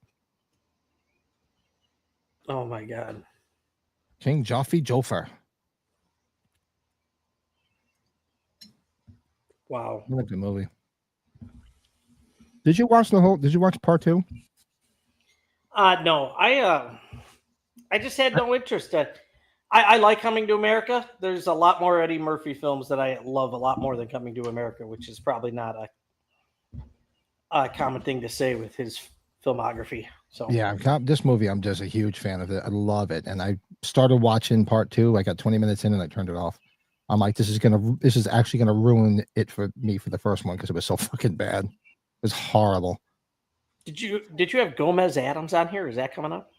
Oh, my God. King Joffrey Joffer. Wow. What a good movie. Did you watch part 2? No, I just had no interest. I like Coming to America. There's a lot more Eddie Murphy films that I love a lot more than Coming to America, which is probably not a common thing to say with his filmography. So Yeah, this movie, I'm just a huge fan of it. I love it. And I started watching part 2. I got 20 minutes in and I turned it off. I'm like, this is actually gonna ruin it for me for the first one because it was so fucking bad. It was horrible. Did you have Gomez Adams on here? Is that coming up?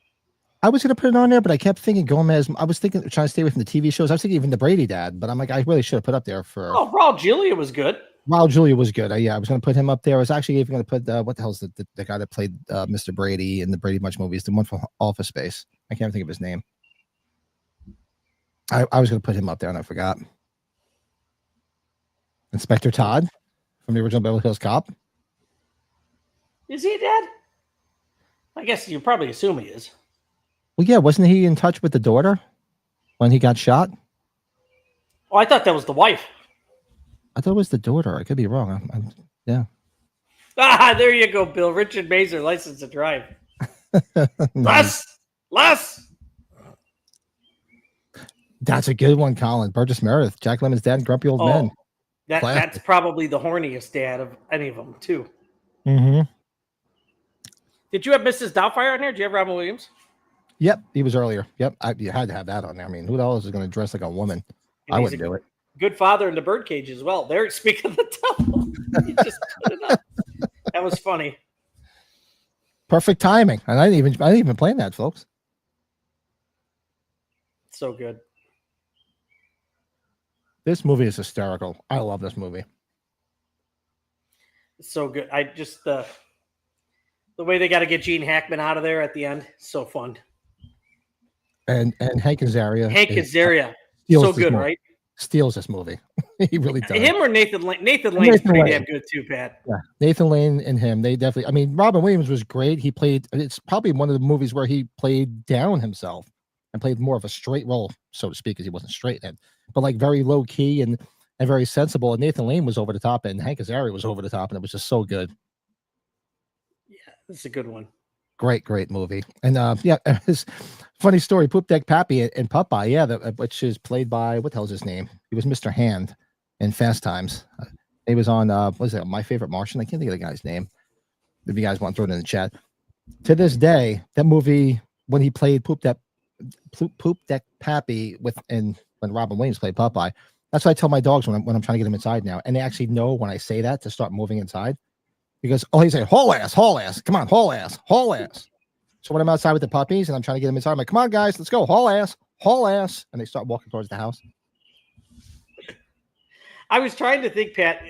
I was gonna put it on there, but I kept thinking Gomez. I was trying to stay away from the TV shows. I was thinking even the Brady dad, but I'm like, I really should have put up there for. Oh, Raul Julia was good. Raul Julia was good. I was gonna put him up there. I was actually even gonna put what the hell's the guy that played Mr. Brady in the Brady Bunch movies, the one from Office Space. I can't think of his name. I was gonna put him up there and I forgot. Inspector Todd from the original Beverly Hills Cop. Is he dead? I guess you probably assume he is. Well, yeah, wasn't he in touch with the daughter when he got shot? Oh, I thought that was the wife. I thought it was the daughter. I could be wrong. Yeah. Ah, there you go, Bill. Richard Mazer, License to Drive. Nice. Less. That's a good one, Colin. Burgess Meredith, Jack Lemmon's dad, and Grumpy Old Men. That's probably the horniest dad of any of them, too. Mm-hmm. Did you have Mrs. Doubtfire on here? Did you have Robin Williams? Yep, he was earlier. Yep, you had to have that on there. I mean, who the hell is going to dress like a woman? And I he's wouldn't do it. Good father in the Birdcage as well. There, speaking of the devil, he just put it up. That was funny. Perfect timing, and I didn't even plan that, folks. So good. This movie is hysterical. I love this movie. It's so good. I just the way they got to get Gene Hackman out of there at the end, so fun. And Hank Azaria. So good, right? Steals this movie. He really does. Him or Nathan Lane? Nathan Lane's pretty damn good too, Pat. Yeah, Nathan Lane and him, they definitely. I mean, Robin Williams was great. He played. It's probably one of the movies where he played down himself and played more of a straight role, so to speak, because he wasn't straight then, but like very low key and very sensible. And Nathan Lane was over the top, and Hank Azaria was over the top, and it was just so good. Yeah, this is a good one. Great movie. And yeah, his funny story, Poop Deck Pappy and Popeye, yeah, which is played by, what the hell's his name? He was Mr. Hand in Fast Times. He was on what is it, My Favorite Martian? I can't think of the guy's name. If you guys want to throw it in the chat. To this day, that movie when he played Poop That Pappy when Robin Williams played Popeye, that's what I tell my dogs when I'm trying to get them inside now, and they actually know when I say that to start moving inside. Because he's like haul ass, come on, haul ass. So when I'm outside with the puppies and I'm trying to get them inside, I'm like, come on guys, let's go, haul ass, and they start walking towards the house. I was trying to think, Pat,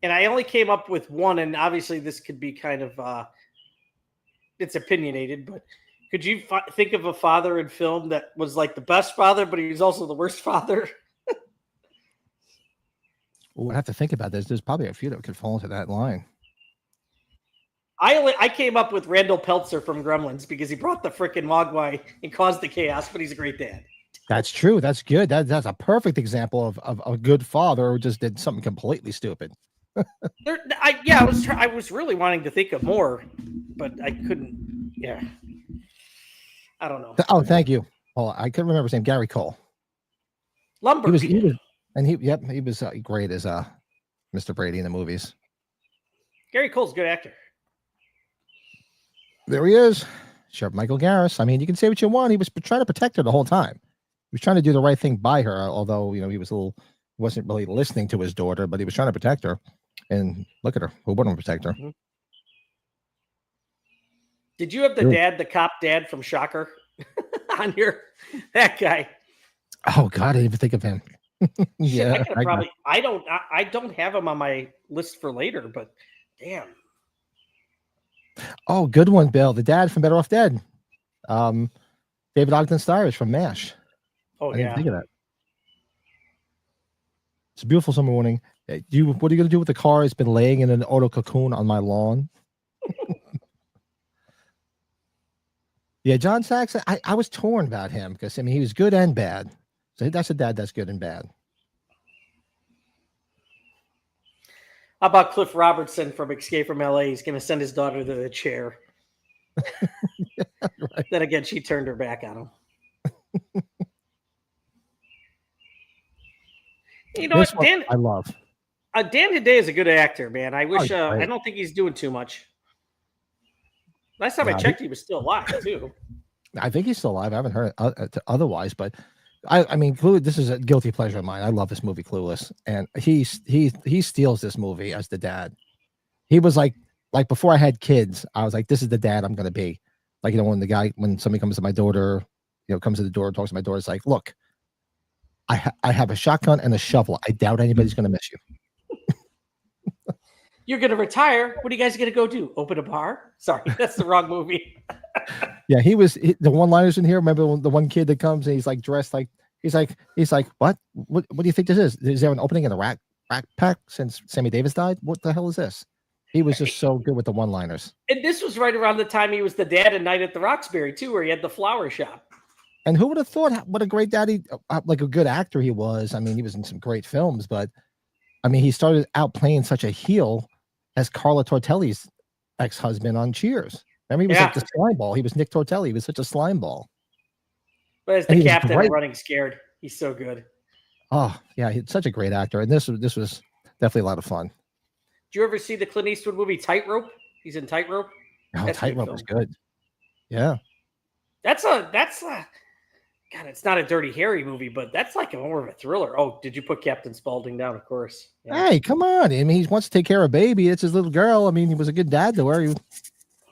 and I only came up with one, and obviously this could be kind of it's opinionated, but could you think of a father in film that was like the best father, but he was also the worst father? Well, I have to think about this. There's probably a few that could fall into that line. I came up with Randall Peltzer from Gremlins because he brought the frickin' Mogwai and caused the chaos, but he's a great dad. That's true. That's good. That's a perfect example of a good father who just did something completely stupid. I was really wanting to think of more, but I couldn't. Yeah, I don't know. Oh, thank you. Oh, I couldn't remember his name. Gary Cole. Lumber. He was great as Mr. Brady in the movies. Gary Cole's a good actor. There he is, Sheriff Michael Garris. I mean, you can say what you want. He was trying to protect her the whole time. He was trying to do the right thing by her, although he wasn't really listening to his daughter, but he was trying to protect her. And look at her. Who wouldn't protect her? Mm-hmm. Did you have the cop dad from Shocker on that guy? Oh God, I didn't even think of him. Yeah, I don't have him on my list for later, but damn. Oh, good one, Bill. The dad from Better Off Dead. David Ogden Stiers from MASH. Oh, I didn't think of that. It's a beautiful summer morning. What are you going to do with the car? It's been laying in an auto cocoon on my lawn. Yeah, John Saxon. I was torn about him because he was good and bad. So that's a dad that's good and bad. How about Cliff Robertson from Escape from LA? He's going to send his daughter to the chair. Yeah, right. Then again, she turned her back on him. You know what, Dan? I love. Dan Hedaya is a good actor, man. I wish. I don't think he's doing too much. Last time I checked, he was still alive too. I think he's still alive. I haven't heard otherwise, but I mean, this is a guilty pleasure of mine. I love this movie, Clueless, and he steals this movie as the dad. He was like before I had kids, I was like, this is the dad I'm going to be. Like, when somebody comes to my daughter, comes to the door, talks to my daughter, it's like, look, I have a shotgun and a shovel. I doubt anybody's going to miss you. You're going to retire. What are you guys going to go do? Open a bar? Sorry, that's the wrong movie. Yeah, the one-liners in here. Remember the one kid that comes and he's like dressed like he's like what do you think this is? Is there an opening in the rack pack since Sammy Davis died? What the hell is this? He was just so good with the one-liners. And this was right around the time he was the dad in Night at the Roxbury too, where he had the flower shop. And who would have thought what a great daddy, like a good actor he was. I mean, he was in some great films, but I mean, he started out playing such a heel as Carla Tortelli's ex-husband on Cheers. Remember, he was like the slime ball. He was Nick Tortelli. He was such a slime ball. But as the captain running scared, he's so good. Oh, yeah, he's such a great actor. And this was definitely a lot of fun. Did you ever see the Clint Eastwood movie Tightrope? He's in Tightrope. Oh, Tightrope was good. Yeah. That's a God, it's not a Dirty Harry movie, but that's like more of a thriller. Oh, did you put Captain Spaulding down? Of course. Yeah. Hey, come on. I mean, he wants to take care of baby. It's his little girl. I mean, he was a good dad to her.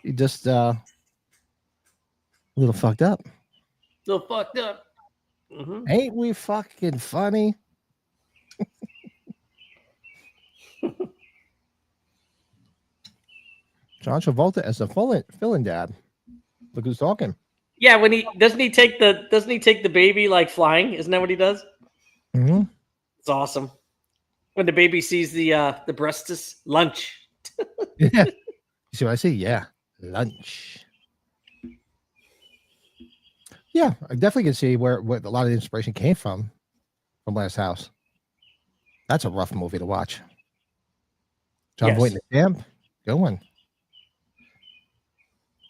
He just a little fucked up. Mm-hmm. Ain't we fucking funny? John Travolta as a fill-in dad. Look who's talking. Yeah, when doesn't he take the baby like flying? Isn't that what he does? Mm-hmm. It's awesome. When the baby sees the breastus lunch. Yeah. You see what I see? Yeah. Lunch. Yeah, I definitely can see where a lot of the inspiration came from Last House. That's a rough movie to watch. John Voight in the camp. Good one.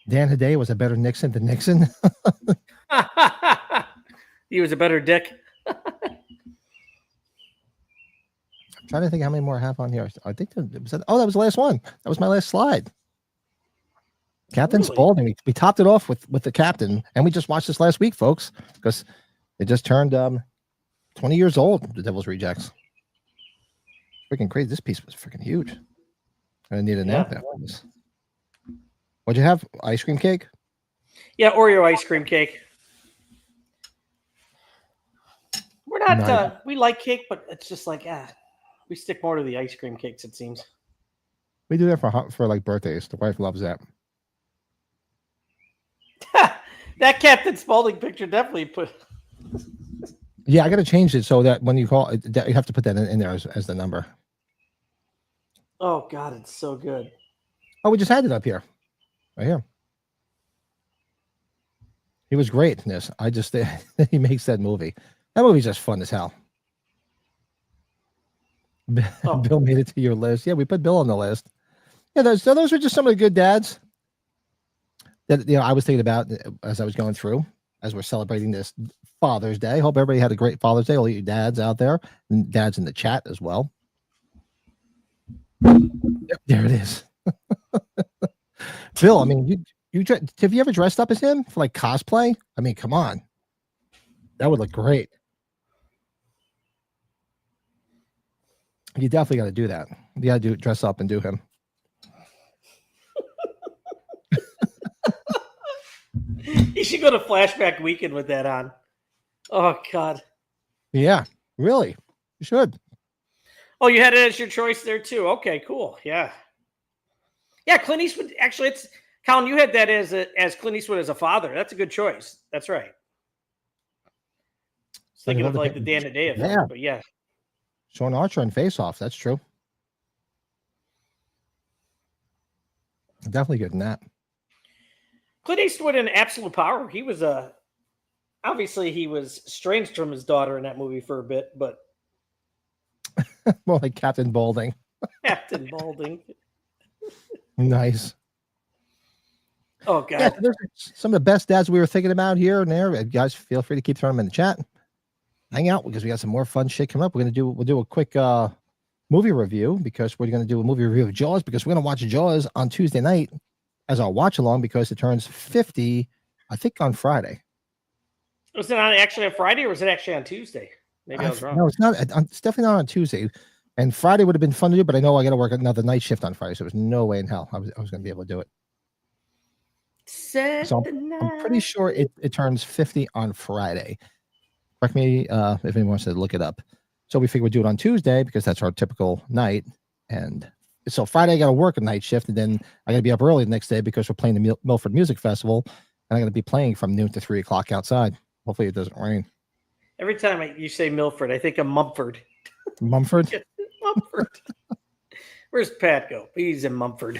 Dan Hedaya was a better Nixon than Nixon. He was a better dick. I'm trying to think how many more I have on here. I think that was the last one. That was my last slide. Captain Really? Spaulding. We topped it off with the captain, and we just watched this last week, folks, because it just turned 20 years old. The Devil's Rejects. Freaking crazy! This piece was freaking huge. I need a nap after this. What'd you have? Ice cream cake? Yeah, Oreo ice cream cake. We're not. We like cake, but it's just like we stick more to the ice cream cakes. It seems. We do that for like birthdays. The wife loves that. That Captain Spaulding picture definitely put. Yeah, I got to change it so that when you call it, you have to put that in there as the number. Oh God, it's so good. Oh, we just had it up here, right here. He was great in this. I just he makes that movie. That movie's just fun as hell. Oh. Bill made it to your list. Yeah, we put Bill on the list. Yeah, those are just some of the good dads that I was thinking about as I was going through as we're celebrating this Father's Day. Hope everybody had a great Father's Day. All you dads out there, and dads in the chat as well. Yep, there it is. Bill, I mean, have you ever dressed up as him for like cosplay? I mean, come on, that would look great. You definitely got to do that. You got to dress up and do him. You should go to Flashback Weekend with that on. Oh God. Yeah, really. You should. Oh, you had it as your choice there too. Okay, cool. Yeah. Yeah, Clint Eastwood. Actually, it's Colin. You had that as Clint Eastwood as a father. That's a good choice. That's right. Thinking of like the Dan Hedaya film, yeah. But yeah. Sean Archer and Face Off. That's true. Definitely good in that. Clint Eastwood in Absolute Power. He was obviously he was estranged from his daughter in that movie for a bit, but more like Captain Balding. Captain Balding. Nice. Oh God. Yeah, there's some of the best dads we were thinking about here and there. Guys, feel free to keep throwing them in the chat. Hang out because we got some more fun shit coming up. We'll do a quick movie review because we're going to do a movie review of Jaws because we're going to watch Jaws on Tuesday night as our watch along because it turns 50, I think, on Friday. Was it actually on Friday or was it actually on Tuesday? Maybe I was wrong. No, it's not. It's definitely not on Tuesday. And Friday would have been fun to do, but I know I got to work another night shift on Friday, so there's no way in hell I was going to be able to do it. So I'm pretty sure it turns 50 on Friday. Correct me if anyone wants to look it up. So we figured we'd do it on Tuesday because that's our typical night. And so Friday I got to work a night shift, and then I got to be up early the next day because we're playing the Milford Music Festival, and I'm going to be playing from noon to 3 o'clock outside. Hopefully it doesn't rain. Every time you say Milford, I think of Mumford. Mumford? Mumford. Where's Pat go? He's in Mumford.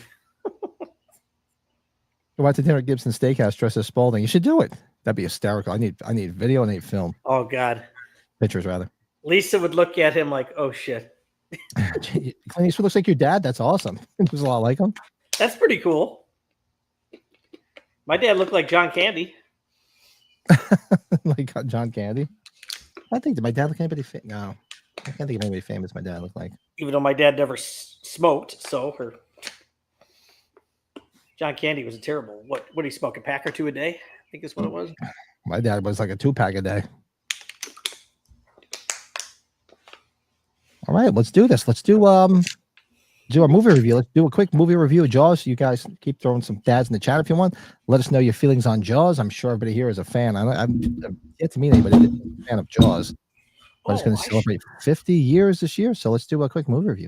Go out to dinner at Gibson Steakhouse dressed as Spaulding. You should do it. That'd be hysterical. I need video and I need film. Oh God. Pictures rather. Lisa would look at him like, oh shit. Clint Eastwood looks like your dad. That's awesome. It was a lot like him. That's pretty cool. My dad looked like John Candy. Like John Candy. I think, did my dad look anybody famous? No. I can't think of anybody famous my dad looked like. Even though my dad never smoked, John Candy was a terrible. What did he smoke? A pack or two a day? I think is what it was. My dad was like a 2-pack a day. All right, let's do this. Let's do our movie review. Let's do a quick movie review of Jaws. You guys keep throwing some dads in the chat if you want. Let us know your feelings on Jaws. I'm sure everybody here is a fan. I'm yet to meet anybody that's a fan of Jaws. But it's going to celebrate 50 years this year. So let's do a quick movie review.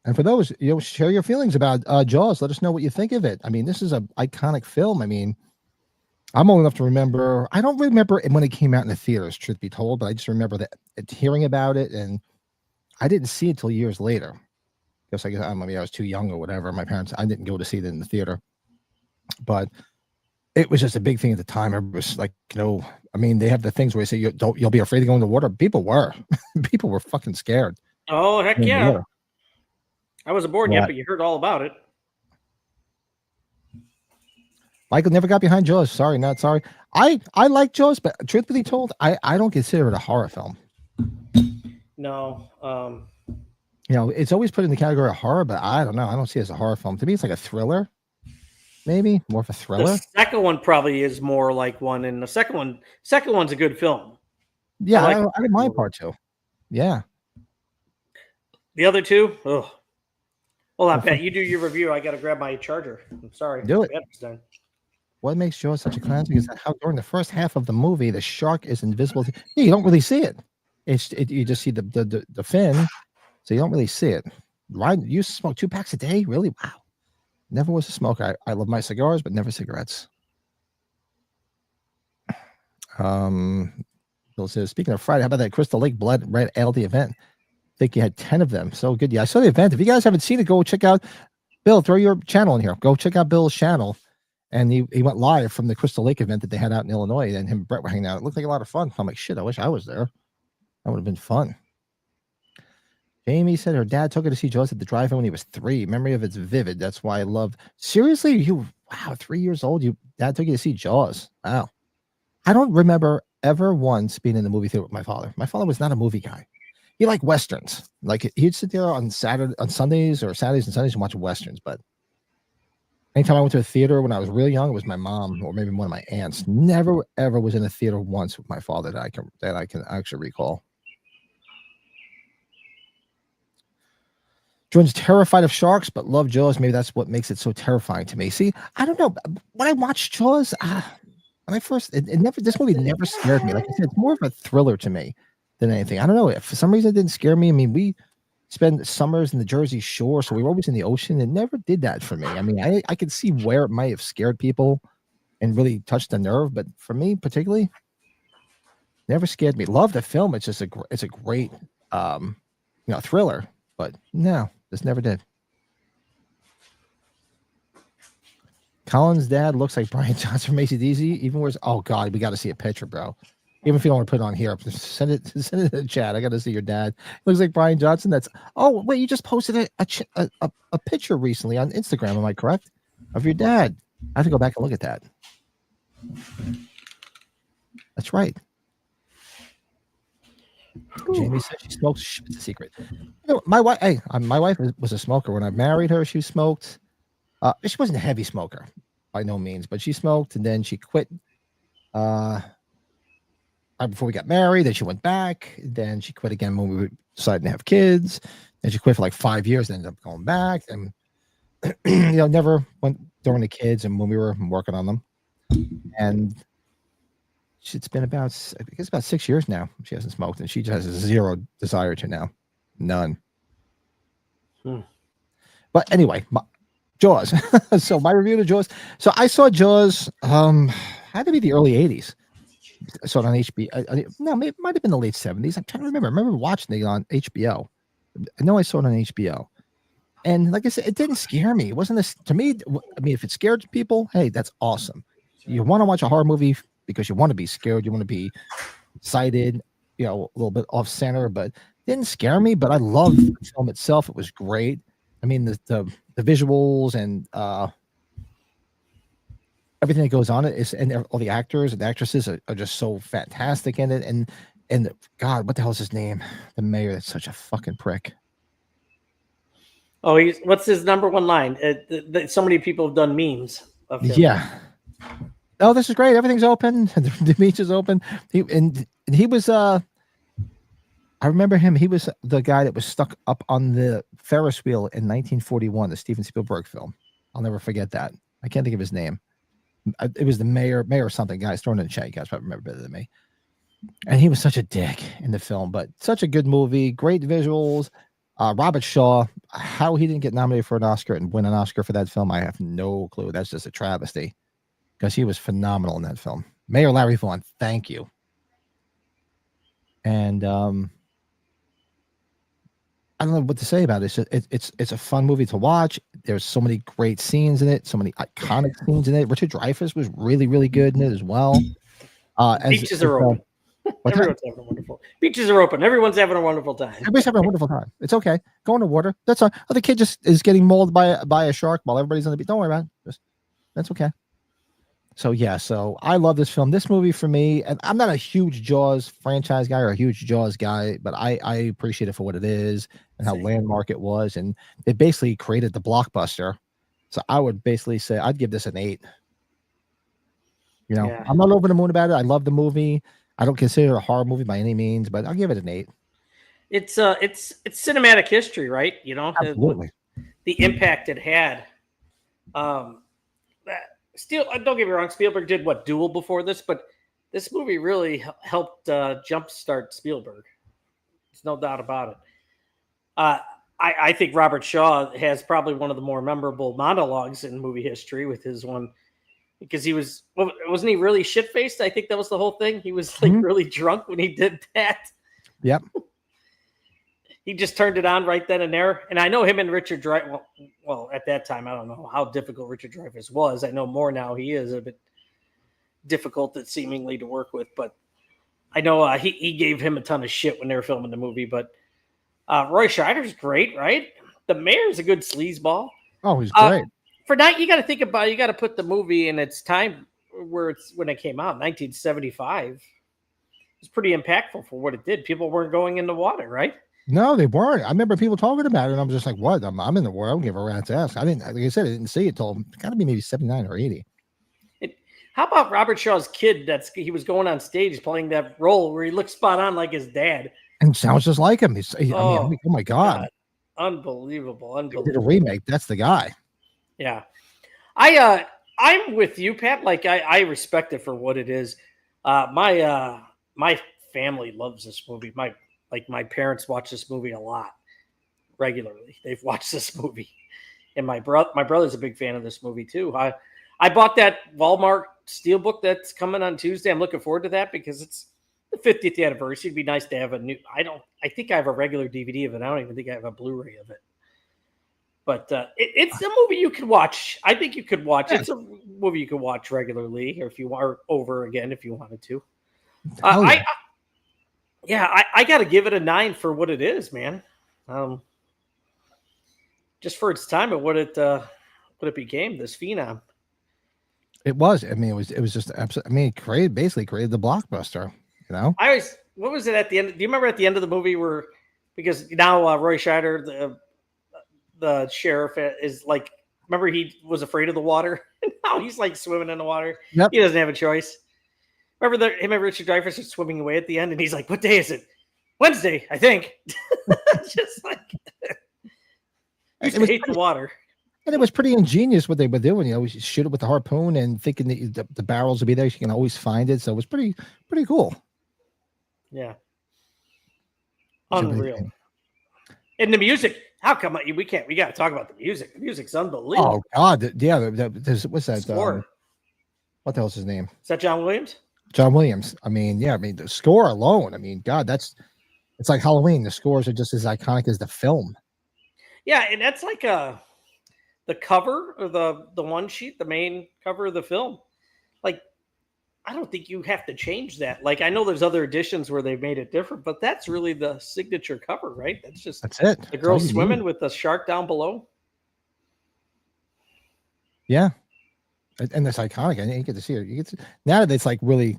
And for those, share your feelings about Jaws. Let us know what you think of it. I mean, this is an iconic film. I mean, I'm old enough to remember. I don't remember when it came out in the theaters, truth be told, but I just remember hearing about it, and I didn't see it till years later. I guess I was too young or whatever. My parents, I didn't go to see it in the theater, but it was just a big thing at the time. It was like, I mean, they have the things where they say you'll be afraid to go in the water. People were fucking scared. Oh heck yeah! Water. I wasn't born yet, but you heard all about it. Michael never got behind Jaws. Sorry, not sorry. I like Jaws, but truthfully told, I don't consider it a horror film. No. It's always put in the category of horror, but I don't know. I don't see it as a horror film. To me, it's like a thriller. Maybe more of a thriller. The second one probably is more like one, and the second one's a good film. Yeah, I I like don't mind part 2. Yeah. The other two, ugh. Hold on, Pat. You do your review. I got to grab my charger. I'm sorry. Do it. It's done. What makes Jaws such a classic is that how during the first half of the movie, the shark is invisible. Yeah, you don't really see it. You just see the fin, so you don't really see it. Right? You used to smoke 2 packs a day? Really? Wow. Never was a smoker. I love my cigars, but never cigarettes. Bill says, speaking of Friday, how about that Crystal Lake Blood Red Ale, the event? I think you had 10 of them. So good. Yeah, I saw the event. If you guys haven't seen it, go check out Bill. Throw your channel in here. Go check out Bill's channel. And he went live from the Crystal Lake event that they had out in Illinois. And him and Brett were hanging out. It looked like a lot of fun. I'm like, shit, I wish I was there. That would have been fun. Jamie said her dad took her to see Jaws at the drive-in when he was 3. Memory of it's vivid. That's why I love. Seriously, wow, 3 years old. Dad took you to see Jaws. Wow. I don't remember ever once being in the movie theater with my father. My father was not a movie guy. He liked westerns. Like he'd sit there on Sundays and Sundays and watch westerns. But anytime I went to a theater when I was really young, it was my mom or maybe one of my aunts. Never ever was in a theater once with my father that I can actually recall. Jordan's terrified of sharks, but love Jaws. Maybe that's what makes it so terrifying to me. See, I don't know. When I watched Jaws, when I first, this movie never scared me. Like I said, it's more of a thriller to me than anything. I don't know. For some reason, it didn't scare me. I mean, we spend summers in the Jersey Shore, so we were always in the ocean. It never did that for me. I mean, I could see where it might have scared people and really touched the nerve, but for me particularly, never scared me. Love the film. It's just it's a great, thriller. But no, this never did. Colin's dad looks like Brian Johnson from ACDC. Even worse. Oh God, we got to see a picture, bro. Even if you don't want to put it on here, send it in the chat. I got to see your dad. Looks like Brian Johnson. Oh wait, you just posted a picture recently on Instagram. Am I correct? Of your dad. I have to go back and look at that. That's right. Jamie said she smokes. It's a secret. My wife. Hey, my wife was a smoker. When I married her, she smoked. She wasn't a heavy smoker by no means, but she smoked and then she quit. Right before we got married, then she went back. Then she quit again when we decided to have kids. Then she quit for like 5 years. And ended up going back and never went during the kids and when we were working on them. And it's been about 6 years now. She hasn't smoked, and she just has zero desire to now, none. But anyway, Jaws. So my review of Jaws. So I saw Jaws. Had to be the early '80s. I saw it on HBO. No, it might have been the late '70s. I'm trying to remember. I remember watching it on HBO. I know I saw it on HBO. And like I said, it didn't scare me. It wasn't this to me. I mean, if it scared people, hey, that's awesome. You want to watch a horror movie because you want to be scared, you want to be excited, a little bit off center, but it didn't scare me. But I loved the film itself. It was great. I mean, the visuals and everything that goes on and all the actors and actresses are just so fantastic in it. And God, what the hell is his name? The mayor. That's such a fucking prick. Oh, what's his number one line? So many people have done memes of him. Yeah. Oh, this is great. Everything's open. The beach is open. He was I remember him. He was the guy that was stuck up on the Ferris wheel in 1941, the Steven Spielberg film. I'll never forget that. I can't think of his name. It was the mayor or something. Guys, throw it in the chat. You guys probably remember better than me. And he was such a dick in the film, but such a good movie. Great visuals. Robert Shaw, how he didn't get nominated for an Oscar and win an Oscar for that film, I have no clue. That's just a travesty. Because he was phenomenal in that film. Mayor Larry Vaughn, thank you. And I don't know what to say about it. It's a fun movie to watch. There's so many great scenes in it, so many iconic scenes in it. Richard Dreyfuss was really, really good in it as well. Beaches are open. Everyone's having a wonderful. Beaches are open. Everyone's having a wonderful time. Everybody's having a wonderful time. It's okay. Go in the water. That's all. Oh, the kid just is getting mauled by a shark while everybody's on the beach. Don't worry about it. That's okay. So yeah, so I love this film. This movie for me, and I'm not a huge Jaws franchise guy or a huge Jaws guy, but I appreciate it for what it is and how Same. landmark it was, and they basically created the blockbuster. So I would basically say I'd give this an 8. You know, Yeah. I'm not over the moon about it. I love the movie. I don't consider it a horror movie by any means, but I'll give it an 8. It's cinematic history, right? You know, Absolutely. the impact it had. Don't get me wrong, Spielberg did what, Duel before this, but this movie really helped jumpstart Spielberg. There's no doubt about it. I think Robert Shaw has probably one of the more memorable monologues in movie history with his one, because wasn't he really shit faced? I think that was the whole thing. He was like really drunk when he did that. Yep. He just turned it on right then and there. And I know him and Richard Dreyfuss. Well, at that time, I don't know how difficult Richard Dreyfuss was. I know more now. He is a bit difficult, seemingly, to work with. But I know he gave him a ton of shit when they were filming the movie. But Roy Scheider's great, right? The mayor's a good sleazeball. Oh, he's great. For night, you got to think about. You got to put the movie in its time when it came out, 1975. It was pretty impactful for what it did. People weren't going in the water, right? No, they weren't. I remember people talking about it, and I was just like, "What? I'm in the war. I don't give a rat's ass." I didn't, like I said, I didn't see it till got to be maybe 79 or 80. How about Robert Shaw's kid? He was going on stage playing that role where he looked spot on like his dad, and sounds just like him. Oh my god, unbelievable! They did a remake. That's the guy. Yeah, I'm with you, Pat. Like I respect it for what it is. My family loves this movie. My parents watch this movie a lot, regularly. They've watched this movie, and my brother's a big fan of this movie too. I bought that Walmart Steelbook that's coming on Tuesday. I'm looking forward to that because it's the 50th anniversary. It'd be nice to have a new. I think I have a regular DVD of it. I don't even think I have a Blu-ray of it. But it's a movie you could watch. I think you could watch. Yeah. It's a movie you could watch regularly, or if you are over again, if you wanted to. I got to give it a 9 for what it is, man. Just for its time and what it became, this phenom. It was. I mean, it was just absolutely. I mean, it basically created the blockbuster. You know. What was it at the end? Do you remember at the end of the movie where, because now Roy Scheider, the sheriff, is like, remember he was afraid of the water, and now he's like swimming in the water. Yep. He doesn't have a choice. Remember him and Richard Dreyfuss are swimming away at the end, and he's like, "What day is it? Wednesday, I think." Just like I hate the water. And it was pretty ingenious what they were doing. You know, we shoot it with the harpoon and thinking that the barrels would be there. You can always find it. So it was pretty cool. Yeah. Unreal. And the music. How come we can't? We got to talk about the music. The music's unbelievable. Oh God, yeah. What's that? Score. What the hell's his name? Is that John Williams? John Williams. I mean, yeah. I mean, the score alone. I mean, God, it's like Halloween. The scores are just as iconic as the film. Yeah, and that's like the cover or the one sheet, the main cover of the film. Like, I don't think you have to change that. Like, I know there's other editions where they've made it different, but that's really the signature cover, right? That's it. The girl swimming with the shark down below. Yeah. And that's iconic. I didn't get to see it. Now that it's like really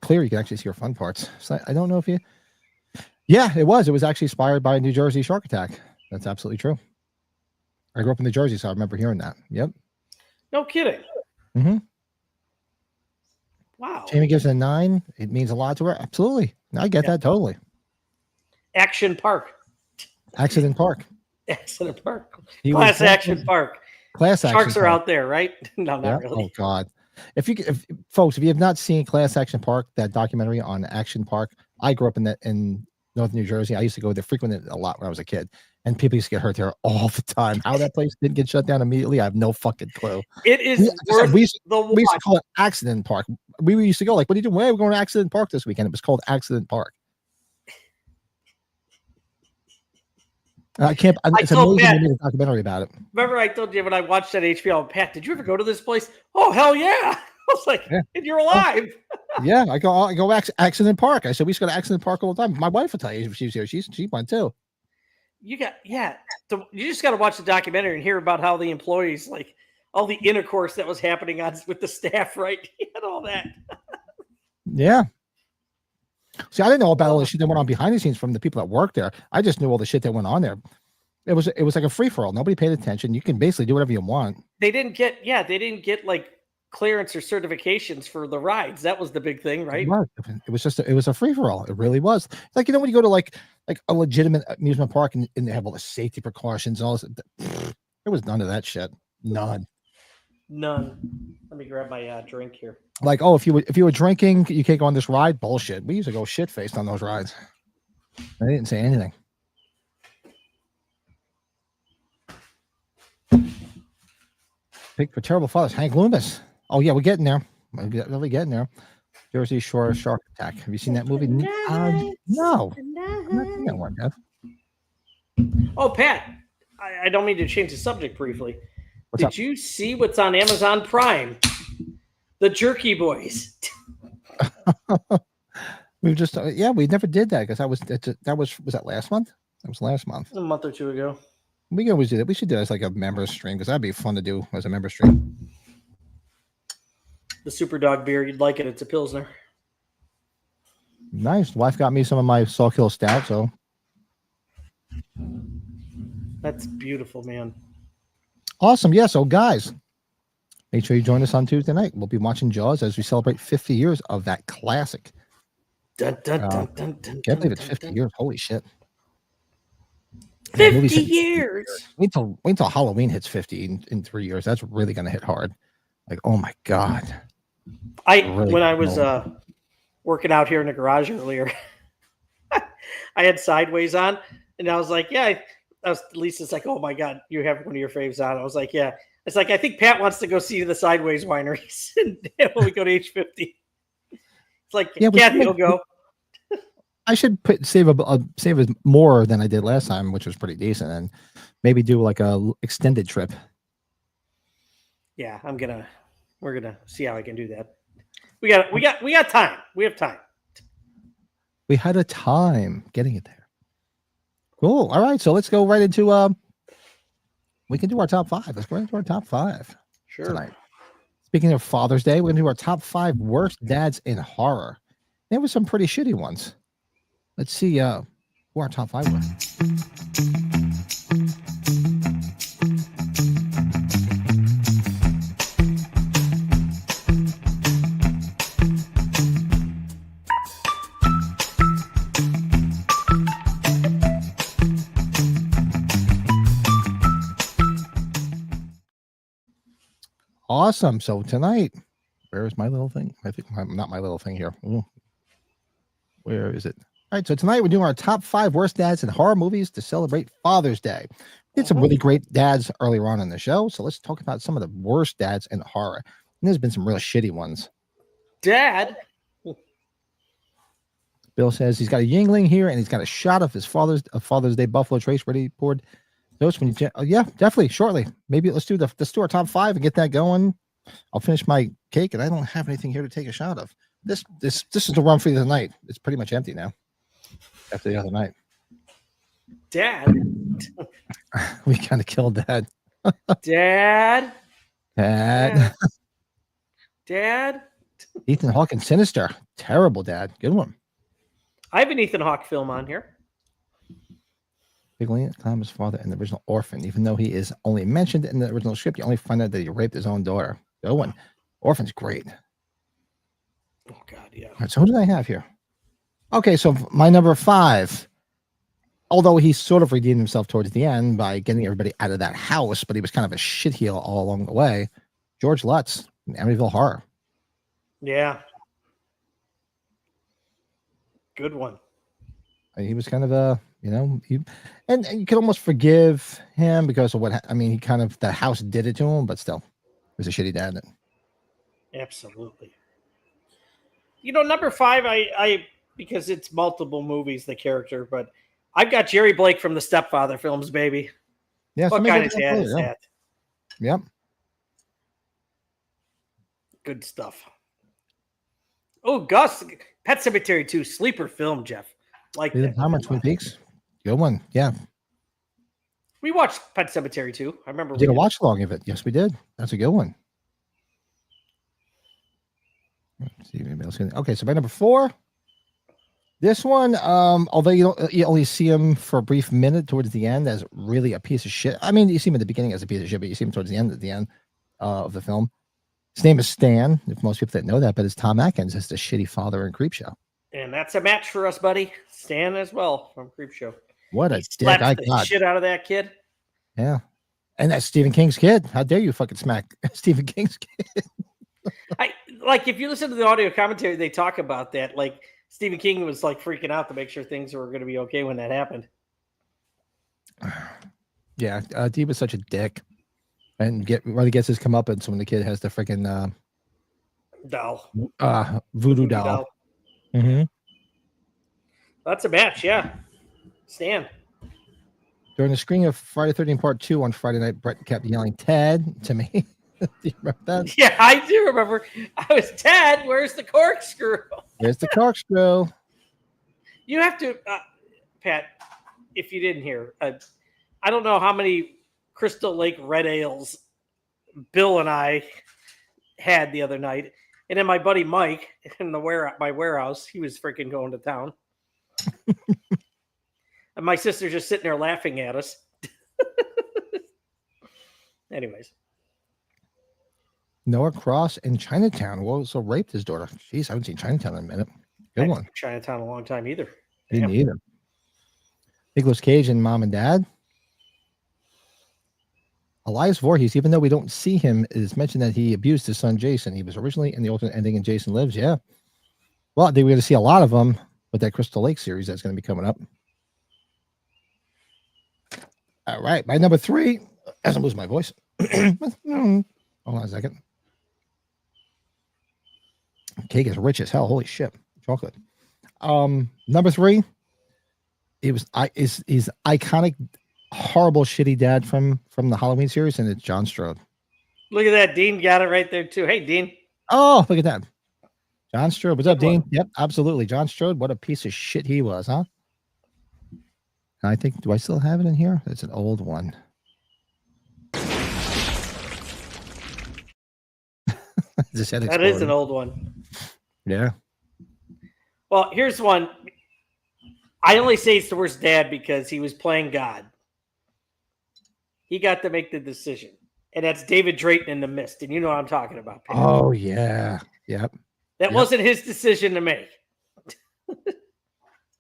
clear, you can actually see her fun parts. So I don't know if you. Yeah, it was. It was actually inspired by a New Jersey shark attack. That's absolutely true. I grew up in New Jersey, so I remember hearing that. Yep. No kidding. Mm-hmm. Wow. Jamie gives it a 9. It means a lot to her. Absolutely. I get that totally. Action Park. Accident Park. Accident Park. Class Action Park. Class Action Sharks are out there, right? No, not really. Oh God. If you have not seen Class Action Park, that documentary on Action Park, I grew up in North New Jersey. I used to go there frequently a lot when I was a kid, and people used to get hurt there all the time. How that place didn't get shut down immediately, I have no fucking clue. It is we used to call it Accident Park. We used to go like, "What are you doing? We're going to Accident Park this weekend." It was called Accident Park. It's amazing they made a documentary about it. Remember, I told you when I watched that HBO, Pat, did you ever go to this place? Oh, hell yeah. I was like, and you're alive. Yeah, I go Accident Park. I said, we used to go to Accident Park all the time. My wife will tell you if she's here. She went too. You just got to watch the documentary and hear about how the employees, like, all the intercourse that was happening on with the staff, right? He had all that. Yeah. See, I didn't know about all the shit that went on behind the scenes from the people that worked there. I just knew all the shit that went on there. It was like a free for all. Nobody paid attention. You can basically do whatever you want. They didn't get like clearance or certifications for the rides. That was the big thing, right? It was just it was a free for all. It really was. Like, you know, when you go to like a legitimate amusement park and they have all the safety precautions and all this, there was none of that shit. None. Let me grab my drink here. Like, oh, if you were drinking, you can't go on this ride. Bullshit. We used to go shit faced on those rides. They didn't say anything. Pick for terrible fathers. Hank Loomis. Oh yeah, we're getting there. We're really getting there. Jersey Shore Shark Attack. Have you seen that movie? No. I'm not seeing that one, Jeff. Oh, Pat, I don't mean to change the subject briefly. What's Did up? you see what's on Amazon Prime? The Jerky Boys. We just we never did that because was that last month? That was last month. A month or two ago. We can always do that. We should do it as like a member stream because that'd be fun to do as a member stream. The Super Dog beer, you'd like it. It's a Pilsner. Nice. Wife got me some of my Salt Hill Stout, so That's beautiful, man. awesome. Yeah, so guys, make sure you join us on Tuesday night. We'll be watching Jaws as we celebrate 50 years of that classic. Dun, dun, dun, dun, dun, Can't believe it's dun, 50 dun. years. Holy shit. 50 movie's- years. Wait till Halloween hits 50 in 3 years. That's really gonna hit hard. Like, oh my God. Really When I was cool. working out here in the garage earlier, I had Sideways on, and I was like, yeah. Lisa's like, oh my God, you have one of your faves on. I was like, yeah. It's like, I think Pat wants to go see the Sideways wineries when we go to H50. It's like, Yeah, we Kathy should- will go. I should save as more than I did last time, which was pretty decent, and maybe do like a extended trip. Yeah, we're gonna see how I can do that. We got time. We have time. We had a time getting it there. Cool. All right, so let's go right into we can do our top 5. Let's go right into our top 5 Sure. tonight. Speaking of Father's Day, we're gonna do our top 5 worst dads in horror. There were some pretty shitty ones. Let's see who our top 5 were. Awesome. So tonight, where is my little thing? I think not my little thing here. Ooh. Where is it? All right. So tonight we're doing our top 5 worst dads in horror movies to celebrate Father's Day. Did some really great dads earlier on in the show. So let's talk about some of the worst dads in horror. And there's been some real shitty ones. Dad. Bill says he's got a Yingling here and he's got a shot of his Father's Day Buffalo Trace ready poured. Those when you yeah, definitely shortly. Maybe let's do our top 5 and get that going. I'll finish my cake and I don't have anything here to take a shot of. This is the run for the night. It's pretty much empty now after the other night. Dad. We kind of killed that. Dad. Dad. Dad. Ethan Hawke and Sinister. Terrible dad. Good one. I have an Ethan Hawke film on here. Big Lena, Thomas' father in the original Orphan. Even though he is only mentioned in the original script, you only find out that he raped his own daughter. Good one. Orphan's great. Oh God, yeah. All right, so who did I have here? Okay, so my number 5, although he sort of redeemed himself towards the end by getting everybody out of that house, but he was kind of a shitheel all along the way. George Lutz in Amityville Horror. Yeah. Good one. He was kind of a, and you could almost forgive him because of he kind of, the house did it to him, but still, he was a shitty dad. Absolutely. Number 5, I because it's multiple movies, the character, but I've got Jerry Blake from the Stepfather films, baby. Yeah, What kind of dad is that? Yep. Good stuff. Oh, Gus, Pet Cemetery 2, sleeper film, Jeff. Like that. How much Twin Peaks? Good one. Yeah. We watched Pet Cemetery too. I remember. We did a watch along of it. Yes, we did. That's a good one. Let's see if anybody else can. Okay, so by number 4, this one, although you only see him for a brief minute towards the end as really a piece of shit. I mean, you see him at the beginning as a piece of shit, but you see him towards the end of the film. His name is Stan. If most people didn't know that, but it's Tom Atkins as the shitty father in Creepshow. And that's a match for us, buddy. Stan as well from Creepshow. What a He dick slapped I the got. shit out of that kid. Yeah. And that's Stephen King's kid. How dare you fucking smack Stephen King's kid? Like if you listen to the audio commentary, they talk about that. Like Stephen King was like freaking out to make sure things were going to be okay when that happened. Yeah, Dee was such a dick. And really gets his comeuppance when the kid has the freaking Doll. voodoo doll. Mm-hmm. That's a match, yeah. Stan. During the screening of Friday 13 Part 2 on Friday night, Brett kept yelling Ted to me. Do you remember that? Yeah, I do remember. I was Ted. Where's the corkscrew? There's the corkscrew. You have to, Pat, if you didn't hear, I don't know how many Crystal Lake Red Ales Bill and I had the other night. And then my buddy Mike in my warehouse, he was freaking going to town. And my sister's just sitting there laughing at us. Anyways. Noah Cross in Chinatown also raped his daughter. Jeez, I haven't seen Chinatown in a minute. Good one. Chinatown a long time either. Didn't either. Nicolas Cage and Mom and Dad. Elias Voorhees, even though we don't see him, is mentioned that he abused his son Jason. He was originally in the alternate ending in Jason Lives. Yeah. Well, I think we're going to see a lot of them with that Crystal Lake series that's going to be coming up. All right. My number 3, as I lose my voice. Hold on a second. Cake is rich as hell. Holy shit. Chocolate. Number 3. Is iconic, horrible, shitty dad from the Halloween series, and it's John Strode. Look at that. Dean got it right there, too. Hey, Dean. Oh, look at that. John Strode. What's up, Good one. Dean? Yep, absolutely. John Strode, what a piece of shit he was, huh? I think, do I still have it in here? It's an old one. That is an old one. Yeah. Well, here's one. I only say it's the worst dad because he was playing God. He got to make the decision. And that's David Drayton in The Mist. And you know what I'm talking about, Pat. Oh, yeah. Yep. That wasn't his decision to make.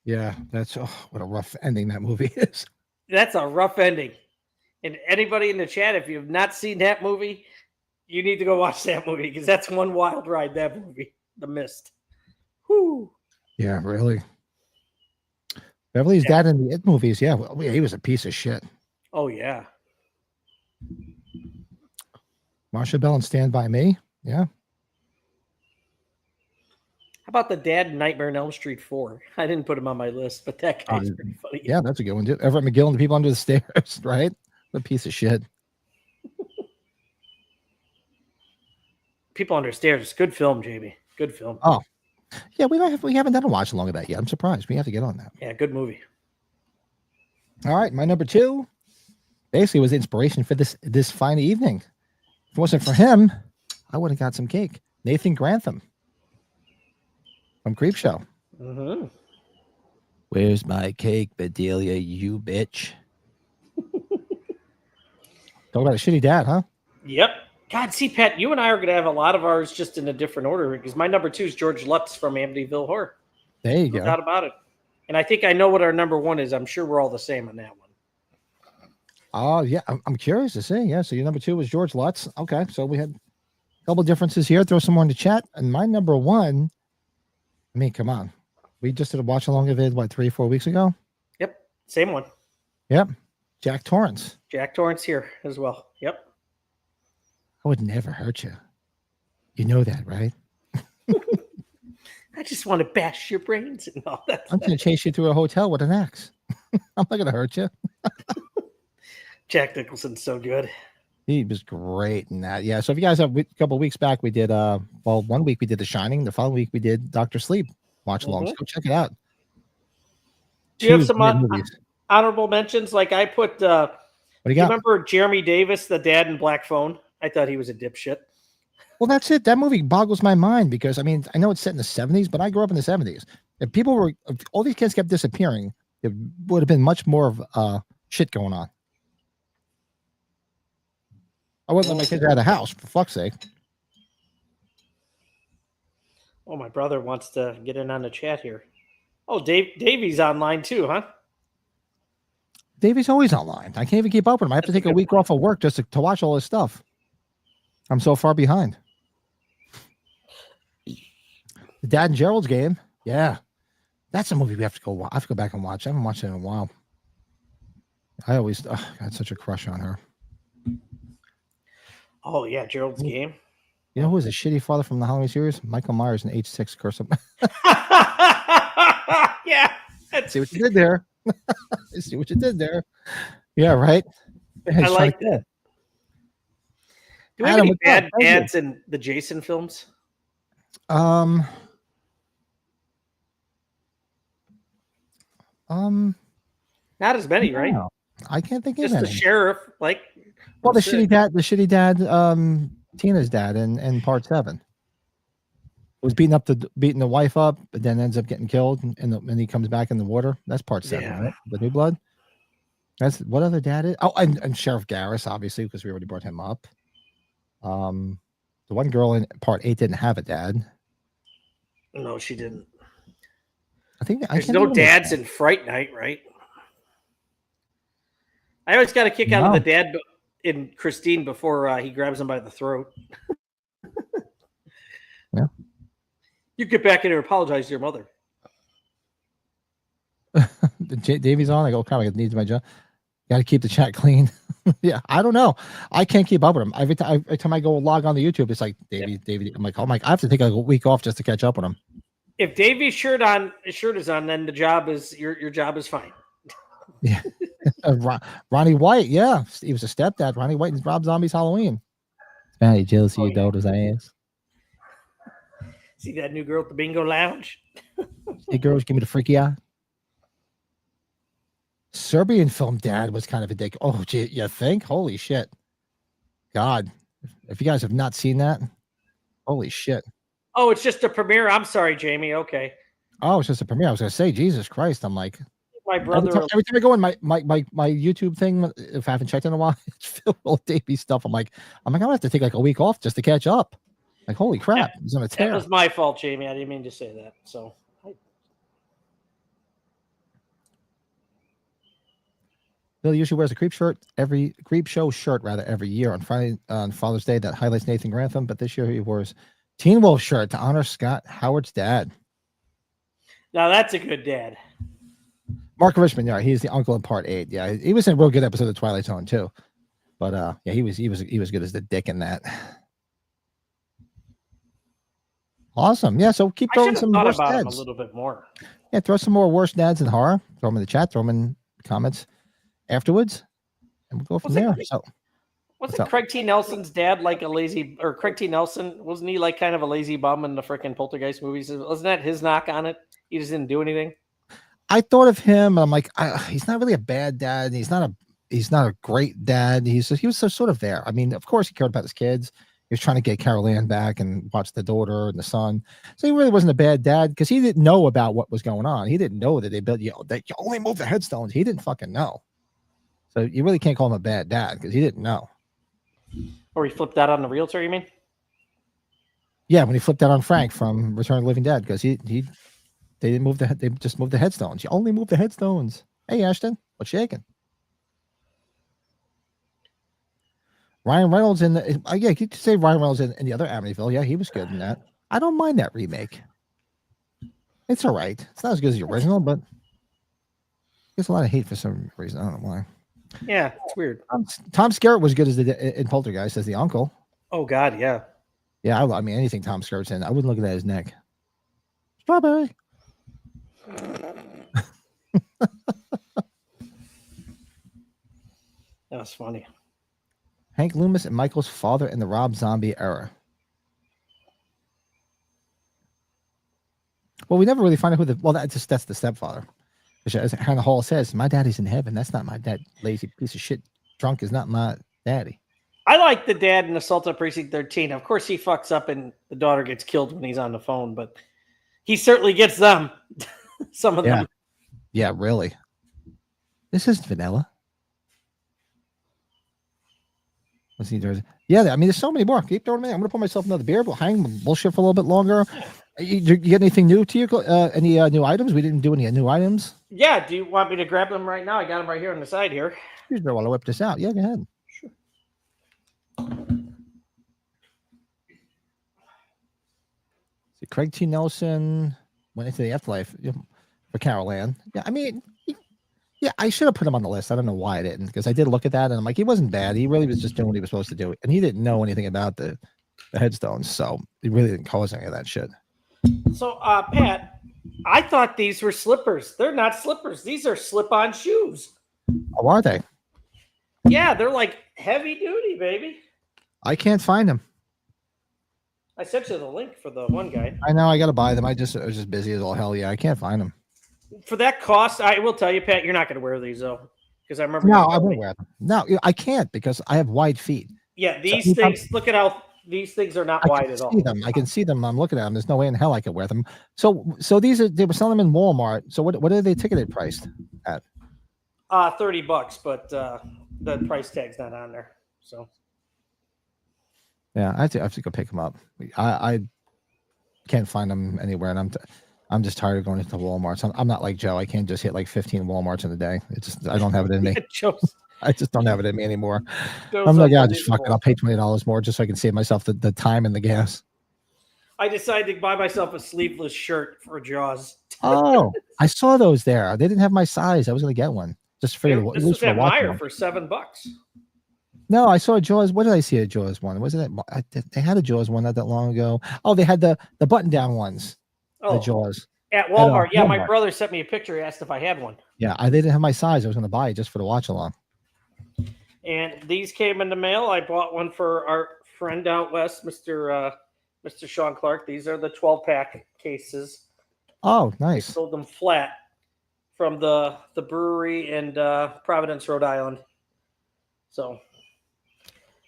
Yeah. That's what a rough ending that movie is. That's a rough ending. And anybody in the chat, if you've not seen that movie, you need to go watch that movie because that's one wild ride, that movie, The Mist. Whoo. Yeah, really. Beverly's dad in the It movies. Yeah, well, he was a piece of shit. Oh, yeah. Marsha Bell and Stand By Me. Yeah. How about the dad in Nightmare on Elm Street 4? I didn't put him on my list, but that guy's pretty funny. Yeah, that's a good one, too. Everett McGill and the People Under the Stairs, right? What a piece of shit. People Under the Stairs. Good film, Jamie. Good film. Oh. Yeah, we haven't done a watch along of that yet. I'm surprised. We have to get on that. Yeah, good movie. All right, my number 2 basically was the inspiration for this fine evening. If it wasn't for him, I would have got some cake. Nathan Grantham from Creepshow. Mm-hmm. Where's my cake, Bedelia, you bitch? Talk about a shitty dad, huh? Yep. God, see, Pat, you and I are going to have a lot of ours just in a different order because my number 2 is George Lutz from Amityville Horror. There you No go. doubt about it. And I think I know what our number 1 is. I'm sure we're all the same on that one. Oh, yeah. I'm curious to see. Yeah. So your number 2 was George Lutz. Okay. So we had a couple differences here. Throw some more in the chat. And my number 1, I mean, come on. We just did a watch along of it, 3-4 weeks ago? Yep. Same one. Yep. Jack Torrance. Jack Torrance here as well. Yep. I would never hurt you. You know that, right? I just want to bash your brains and all that. I'm going to chase you through a hotel with an axe. I'm not going to hurt you. Jack Nicholson's so good. He was great in that. Yeah. So if you guys have a couple of weeks back, we did, 1 week we did The Shining. The following week we did Dr. Sleep watch along. So go check it out. Do you have some honorable mentions? Like I put What do you You got? remember Jeremy Davis, the dad in Black Phone? I thought he was a dipshit. Well, that's it. That movie boggles my mind because I mean, I know it's set in the 70s, but I grew up in the 70s. If all these kids kept disappearing, it would have been much more of shit going on. I wouldn't let my kids out of the house, for fuck's sake. Oh, my brother wants to get in on the chat here. Oh, Davey's online too, huh? Davey's always online. I can't even keep up with him. I have to take a week off of work just to watch all this stuff. I'm so far behind. The Dad and Gerald's Game. Yeah. That's a movie we have to go. I have to go back and watch. I haven't watched it in a while. I had such a crush on her. Oh yeah, Gerald's Game. You know who was a shitty father from the Halloween series? Michael Myers in H6 Curse of. Yeah. See what you did there. See what you did there. Yeah, right. I like that. Do we have Adam, any what's up? bad Thank you. dads in the Jason films? Not Not as many, right? I can't think of Just the any. sheriff, like. Well, the that's it. shitty dad, Tina's dad in part 7 was beating the wife up, but then ends up getting killed, and he comes back in the water. That's part 7, Yeah. right? The New Blood. That's what other dad is? Oh, and Sheriff Garris, obviously, because we already brought him up. The one girl in part 8 didn't have a dad. No, she didn't. I think There's no dads in Fright Night, right? I always got a kick out of the dad in Christine before he grabs him by the throat. Yeah. You get back in here and apologize to your mother. Davey's on. I go, God, I needs my job. Got to keep the chat clean. Yeah, I don't know. I can't keep up with him. Every time I go log on the YouTube, it's like Davey. I'm like, oh my! I have to take a week off just to catch up with him. If Davey's shirt is on, then the job is your job is fine. Yeah, Ronnie White. Yeah, he was a stepdad. Ronnie White in Rob Zombie's Halloween. Patty jealousy your daughter's ass. See that new girl at the bingo lounge? Hey girls, give me the freaky eye. Serbian film dad was kind of a dick. Oh, gee, you think? Holy shit. God. If you guys have not seen that, holy shit. Oh, it's just a premiere. I'm sorry, Jamie. Okay. Oh, it's just a premiere. I was gonna say, Jesus Christ. I'm like, My brother. every time I go in my YouTube thing, if I haven't checked in a while, it's filled with Davey stuff. I'm like, I'm gonna have to take like a week off just to catch up. Like, holy crap, he's on a tear. That was my fault, Jamie. I didn't mean to say that. So Bill usually wears a creep show shirt every year on Friday on Father's Day that highlights Nathan Grantham, but this year he wore his Teen Wolf shirt to honor Scott Howard's dad. now that's a good dad. Mark Richmond, yeah, he's the uncle in part 8. Yeah, he was in a real good episode of Twilight Zone too. But yeah, he was good as the dick in that. Awesome. Yeah, so keep throwing some thought worst about him dads. a little bit more. Yeah, throw some more worst dads in horror. Throw them in the chat. Throw them in the comments afterwards, and we'll go from there. So, wasn't Craig T. Nelson's dad like a lazy, or Craig T. Nelson, wasn't he like kind of a lazy bum in the freaking Poltergeist movies? Wasn't that his knock on it? He just didn't do anything. I thought of him. I'm like, he's not really a bad dad. He's not a great dad. He was so sort of there. I mean, of course, he cared about his kids. He was trying to get Carol Ann back and watch the daughter and the son. So he really wasn't a bad dad because he didn't know about what was going on. He didn't know that they built that you only move the headstones. He didn't fucking know. So you really can't call him a bad dad because he didn't know. Or he flipped out on the realtor, you mean? Yeah, when he flipped out on Frank from Return of the Living Dead because they didn't move they just moved the headstones. You only move the headstones. Hey Ashton, what's shaking? Ryan Reynolds in the yeah, you could say Ryan Reynolds in the other Amityville. Yeah, he was good in that. I don't mind that remake. It's all right. It's not as good as the original, but gets a lot of hate for some reason. I don't know why. Yeah, it's weird. Tom Skerritt was good as in Poltergeist as the uncle. Oh God, yeah. Yeah, I mean anything Tom Skerritt's in, I wouldn't look at his neck. Strawberry. That was funny. Hank Loomis and Michael's father in the Rob Zombie era. Well, we never really find out who that's the stepfather. As Hannah Hall says, my daddy's in heaven. That's not my dad, lazy piece of shit drunk is not my daddy. I like the dad in Assault on Precinct 13. Of course, he fucks up and the daughter gets killed when he's on the phone, but he certainly gets them. Some of them. Yeah, really. This isn't vanilla. Let's see. Yeah, I mean, there's so many more. Keep throwing them in. I'm going to pour myself another beer. We'll hang bullshit for a little bit longer. You get anything new to you? Any new items? We didn't do any new items. Yeah. Do you want me to grab them right now? I got them right here on the side here. Excuse me while I whip this out. Yeah, go ahead. Sure. See, Craig T. Nelson went into the afterlife for Carol Ann. Yeah, I mean, yeah, I should have put him on the list. I don't know why I didn't, because I did look at that and I'm like, he wasn't bad. He really was just doing what he was supposed to do, and he didn't know anything about the headstones, so he really didn't cause any of that shit. So, Pat, I thought these were slippers. They're not slippers. These are slip-on shoes. Oh, are they? Yeah, they're like heavy duty, baby. I can't find them. I sent you the link for the one guy. I know I got to buy them. I was just busy as all hell. Yeah, I can't find them. For that cost, I will tell you, Pat, you're not going to wear these though, because I remember. No, I won't wear them. No, I can't because I have wide feet. Yeah, these things. Look at how these things are not wide at all. I can see them. I'm looking at them. There's no way in hell I could wear them. So they were selling them in Walmart. So what are they ticketed priced at? $30, but the price tag's not on there. So. Yeah, I have to go pick them up. I can't find them anywhere, and I'm just tired of going into Walmart. I'm not like Joe. I can't just hit like 15 Walmarts in a day. I don't have it in me. I just don't have it in me anymore. I'm like, yeah, just fuck it. I'll pay $20 more just so I can save myself the time and the gas. I decided to buy myself a sleeveless shirt for Jaws. Oh, I saw those there. They didn't have my size. I was going to get one. Just figured this was at Meyer for $7. No, I saw a Jaws. What did I see a Jaws one? Wasn't it? They had a Jaws one not that long ago. Oh, they had the button down ones. Oh, the Jaws at Walmart. Yeah, Walmart. My brother sent me a picture. He asked if I had one. Yeah, they didn't have my size. I was going to buy it just for the watch along. And these came in the mail. I bought one for our friend out west, Mr. Sean Clark. These are the 12-pack cases. Oh, nice. I sold them flat from the brewery in Providence, Rhode Island. So.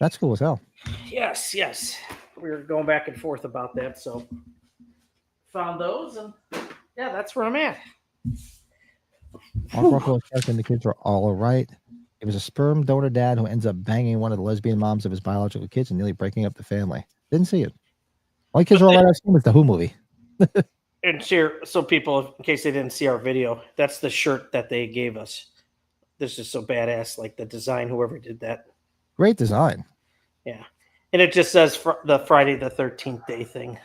That's cool as hell. Yes. We were going back and forth about that, so found those, and yeah, that's where I'm at. Rocco and the kids are all right. It was a sperm donor dad who ends up banging one of the lesbian moms of his biological kids and nearly breaking up the family. Didn't see it. Only kids are all right. I've seen was the Who movie. And share, so people, in case they didn't see our video, that's the shirt that they gave us. This is so badass, like the design, whoever did that. Great design. Yeah. And it just says the Friday the 13th day thing.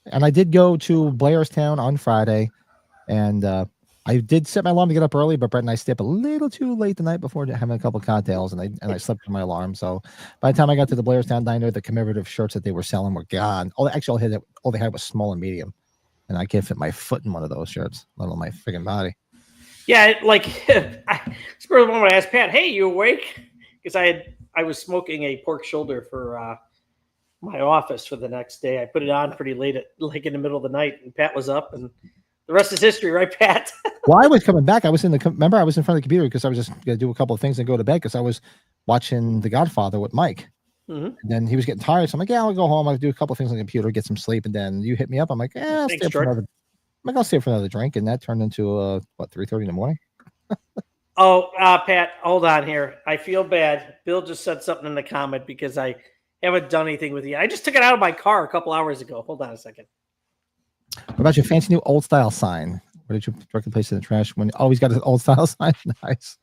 And I did go to Blairstown on Friday, and I did set my alarm to get up early, but Brett and I stayed up a little too late the night before having a couple of cocktails, and I slept with my alarm. So by the time I got to the Blairstown diner, the commemorative shirts that they were selling were gone. All they had was small and medium, and I can't fit my foot in one of those shirts, let alone my freaking body. Yeah, like I spurred the moment I asked Pat, "Hey, you awake?" Because I was smoking a pork shoulder for my office for the next day. I put it on pretty late, like in the middle of the night, and Pat was up, and the rest is history, right, Pat? Well, I was coming back. I was in remember I was in front of the computer because I was just going to do a couple of things and go to bed because I was watching The Godfather with Mike. Mm-hmm. And then he was getting tired, so I'm like, yeah, I'll go home. I'll do a couple of things on the computer, get some sleep, and then you hit me up. I'm like, I'll stay for another. I'll stay for another drink, and that turned into 3:30 in the morning. Oh, Pat, hold on here. I feel bad. Bill just said something in the comment because I haven't done anything with you. I just took it out of my car a couple hours ago. Hold on a second. What about your fancy new old style sign? Where did you place it in the trash? When he's got an old style sign. Nice.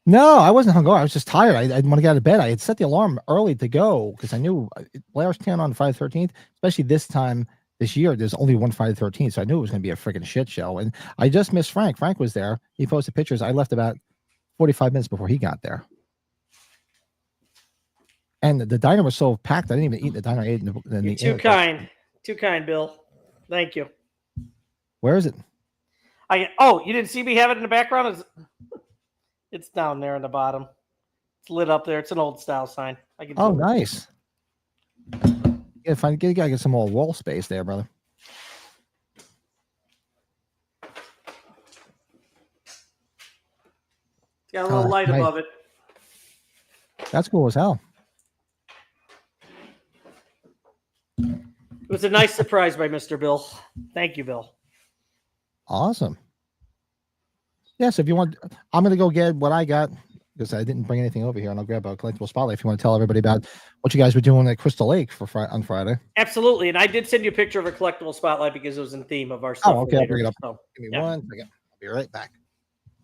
No, I wasn't hungover. I was just tired. I didn't want to get out of bed. I had set the alarm early to go because I knew Blairstown on Friday the 13th, especially this time this year, there's only one Friday the 13th, so I knew it was going to be a freaking shit show. And I just missed Frank. Frank was there. He posted pictures. I left about 45 minutes before he got there. And the diner was so packed, I didn't even eat in the diner. I ate in You're too kind. Too kind, Bill. Thank you. Where is it? You didn't see me have it in the background? It's down there in the bottom. It's lit up there. It's an old style sign. Nice. You gotta get some more wall space there, brother. Got a little Oh, light nice. above it. That's cool as hell. It was a nice surprise by Mr. Bill. Thank you, Bill. Awesome. Yes, if you want, I'm going to go get what I got because I didn't bring anything over here, and I'll grab a collectible spotlight if you want to tell everybody about what you guys were doing at Crystal Lake for on Friday. Absolutely, and I did send you a picture of a collectible spotlight because it was in theme of our stuff. Oh, okay, I'll later, bring it up. So, Give me 1 second. I'll be right back.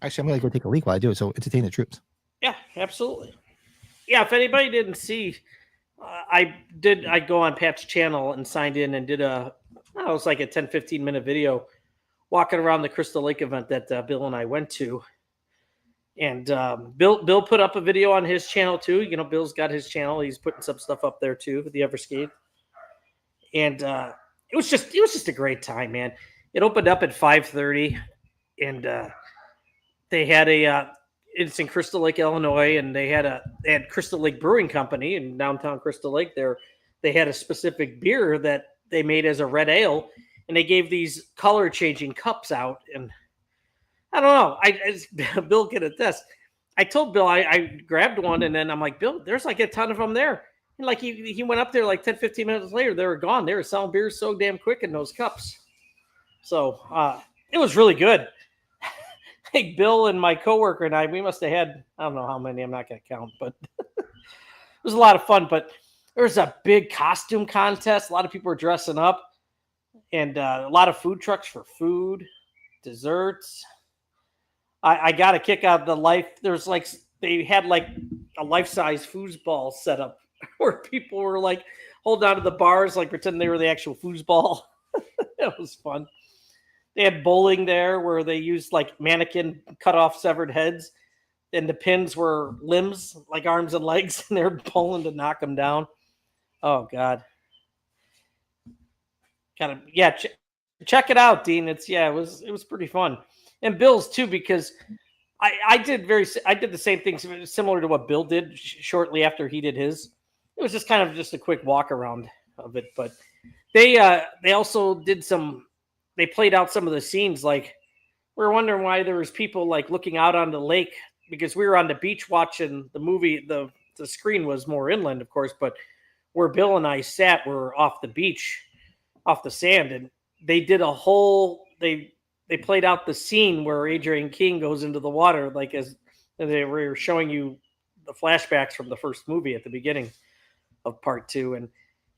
Actually, I'm going to go take a leak while I do it, so entertain the troops. Yeah, absolutely. Yeah, if anybody didn't see, I go on Pat's channel and signed in and did it was like a 10, 15-minute video walking around the Crystal Lake event that Bill and I went to. And Bill put up a video on his channel too. You know, Bill's got his channel. He's putting some stuff up there too with the Everskate. And it was just a great time, man. It opened up at 5:30, and they had it's in Crystal Lake, Illinois, and they had Crystal Lake Brewing Company in downtown Crystal Lake. There, they had a specific beer that they made as a red ale, and they gave these color changing cups out. And I don't know. As Bill can attest. I told Bill I grabbed one, and then I'm like, Bill, there's like a ton of them there. And like he went up there like 10, 15 minutes later, they were gone. They were selling beers so damn quick in those cups. So it was really good. Hey, Bill and my coworker and we must have had, I don't know how many, I'm not going to count, but it was a lot of fun. But there was a big costume contest. A lot of people were dressing up, and a lot of food trucks for food, desserts. I got a kick out of the life. There's like, they had like a life-size foosball set up where people were like holding on to the bars, like pretending they were the actual foosball. It was fun. They had bowling there where they used like mannequin cut off severed heads, and the pins were limbs, like arms and legs, and they're bowling to knock them down. Oh God. Check it out, Dean. It was pretty fun. And Bill's too, because I did the same thing similar to what Bill did shortly after he did his. It was just kind of just a quick walk around of it, but they also did they played out some of the scenes. Like, we were wondering why there was people like looking out on the lake, because we were on the beach watching the movie. The screen was more inland, of course, but where Bill and I sat were off the beach, off the sand, and they did they played out the scene where Adrian King goes into the water, like as they were showing you the flashbacks from the first movie at the beginning of part 2. And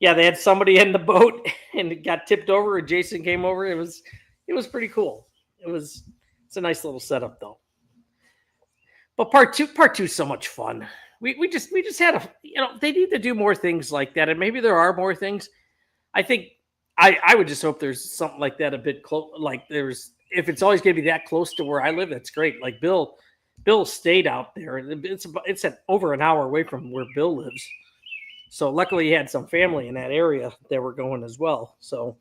yeah, they had somebody in the boat and it got tipped over, and Jason came over. It was pretty cool. It's a nice little setup though. But part two is so much fun. We just had they need to do more things like that, and maybe there are more things. I think I would just hope there's something like that a bit close. Like if it's always going to be that close to where I live, that's great. Like Bill stayed out there. It's over an hour away from where Bill lives. So luckily he had some family in that area that were going as well. So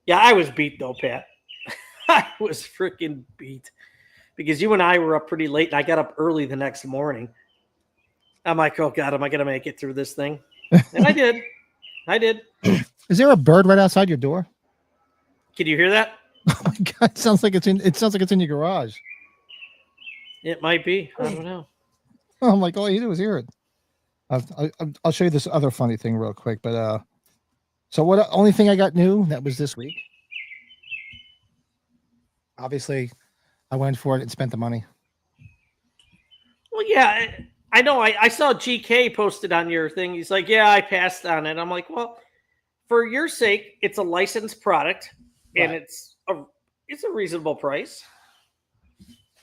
yeah, I was beat though, Pat. I was freaking beat because you and I were up pretty late, and I got up early the next morning. I'm like, oh God, am I going to make it through this thing? And I did. Is there a bird right outside your door? Can you hear that? Oh my God! It sounds like it's in your garage. It might be. I don't know. Oh, I'm like, all you do is hear it. I'll show you this other funny thing real quick. But so what? Only thing I got new that was this week. Obviously, I went for it and spent the money. Well, yeah, I know. I saw GK posted on your thing. He's like, yeah, I passed on it. I'm like, well, for your sake, it's a licensed product, and Right. it's a reasonable price.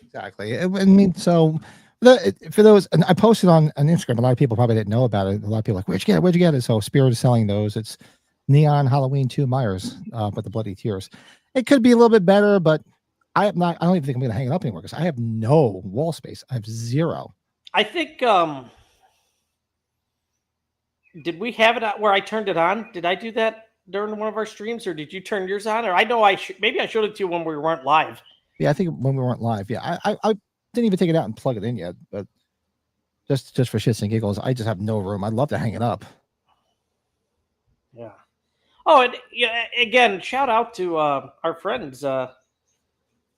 Exactly. I mean, so for those, and I posted on Instagram. A lot of people probably didn't know about it. A lot of people are like, where'd you get it? Where'd you get it? So Spirit is selling those. It's Neon Halloween 2 Myers, but the Bloody Tears. It could be a little bit better, but I don't even think I'm going to hang it up anymore because I have no wall space. I have zero. I think. Did we have it where I turned it on? Did I do that during one of our streams, or did you turn yours on? Or I know maybe I showed it to you when we weren't live. Yeah, I think when we weren't live. Yeah, I didn't even take it out and plug it in yet, but just for shits and giggles, I just have no room. I'd love to hang it up. Yeah. Oh, and yeah, again, shout out to our friends.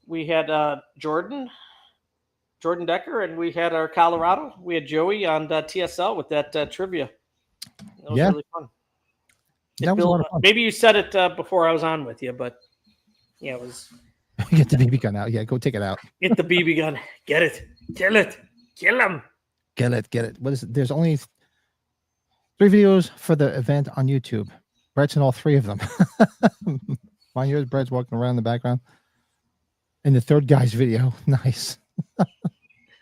We had Jordan, Jordan Decker, and we had our Colorado. We had Joey on TSL with that trivia. That was really fun. That was a lot of fun. Maybe you said it before I was on with you, but yeah, it was. Get the BB gun out. Yeah, go take it out. Get the BB gun. Get it. Kill it. Kill him. Get it. What is it? There's only 3 videos for the event on YouTube. Brett's in all 3 of them. Mine, yours, Brett's walking around in the background. In the third guy's video. Nice.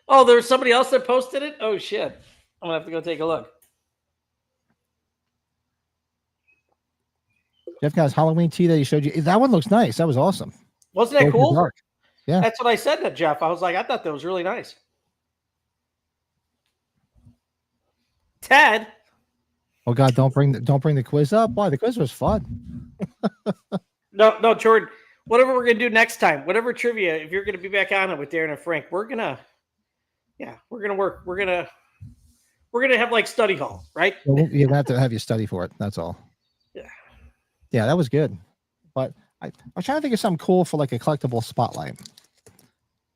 Oh, there was somebody else that posted it? Oh, shit. I'm going to have to go take a look. Jeff got his Halloween tee that he showed you. That one looks nice. That was awesome. Wasn't that cool? Dark. Yeah. That's what I said to Jeff. I was like, I thought that was really nice. Ted. Oh God, don't bring the quiz up. Why? The quiz was fun. No, Jordan. Whatever we're gonna do next time, whatever trivia, if you're gonna be back on it with Darren and Frank, we're gonna work. We're gonna have like study hall, right? You're gonna have to have you study for it. That's all. Yeah, that was good. But I was trying to think of something cool for like a collectible spotlight.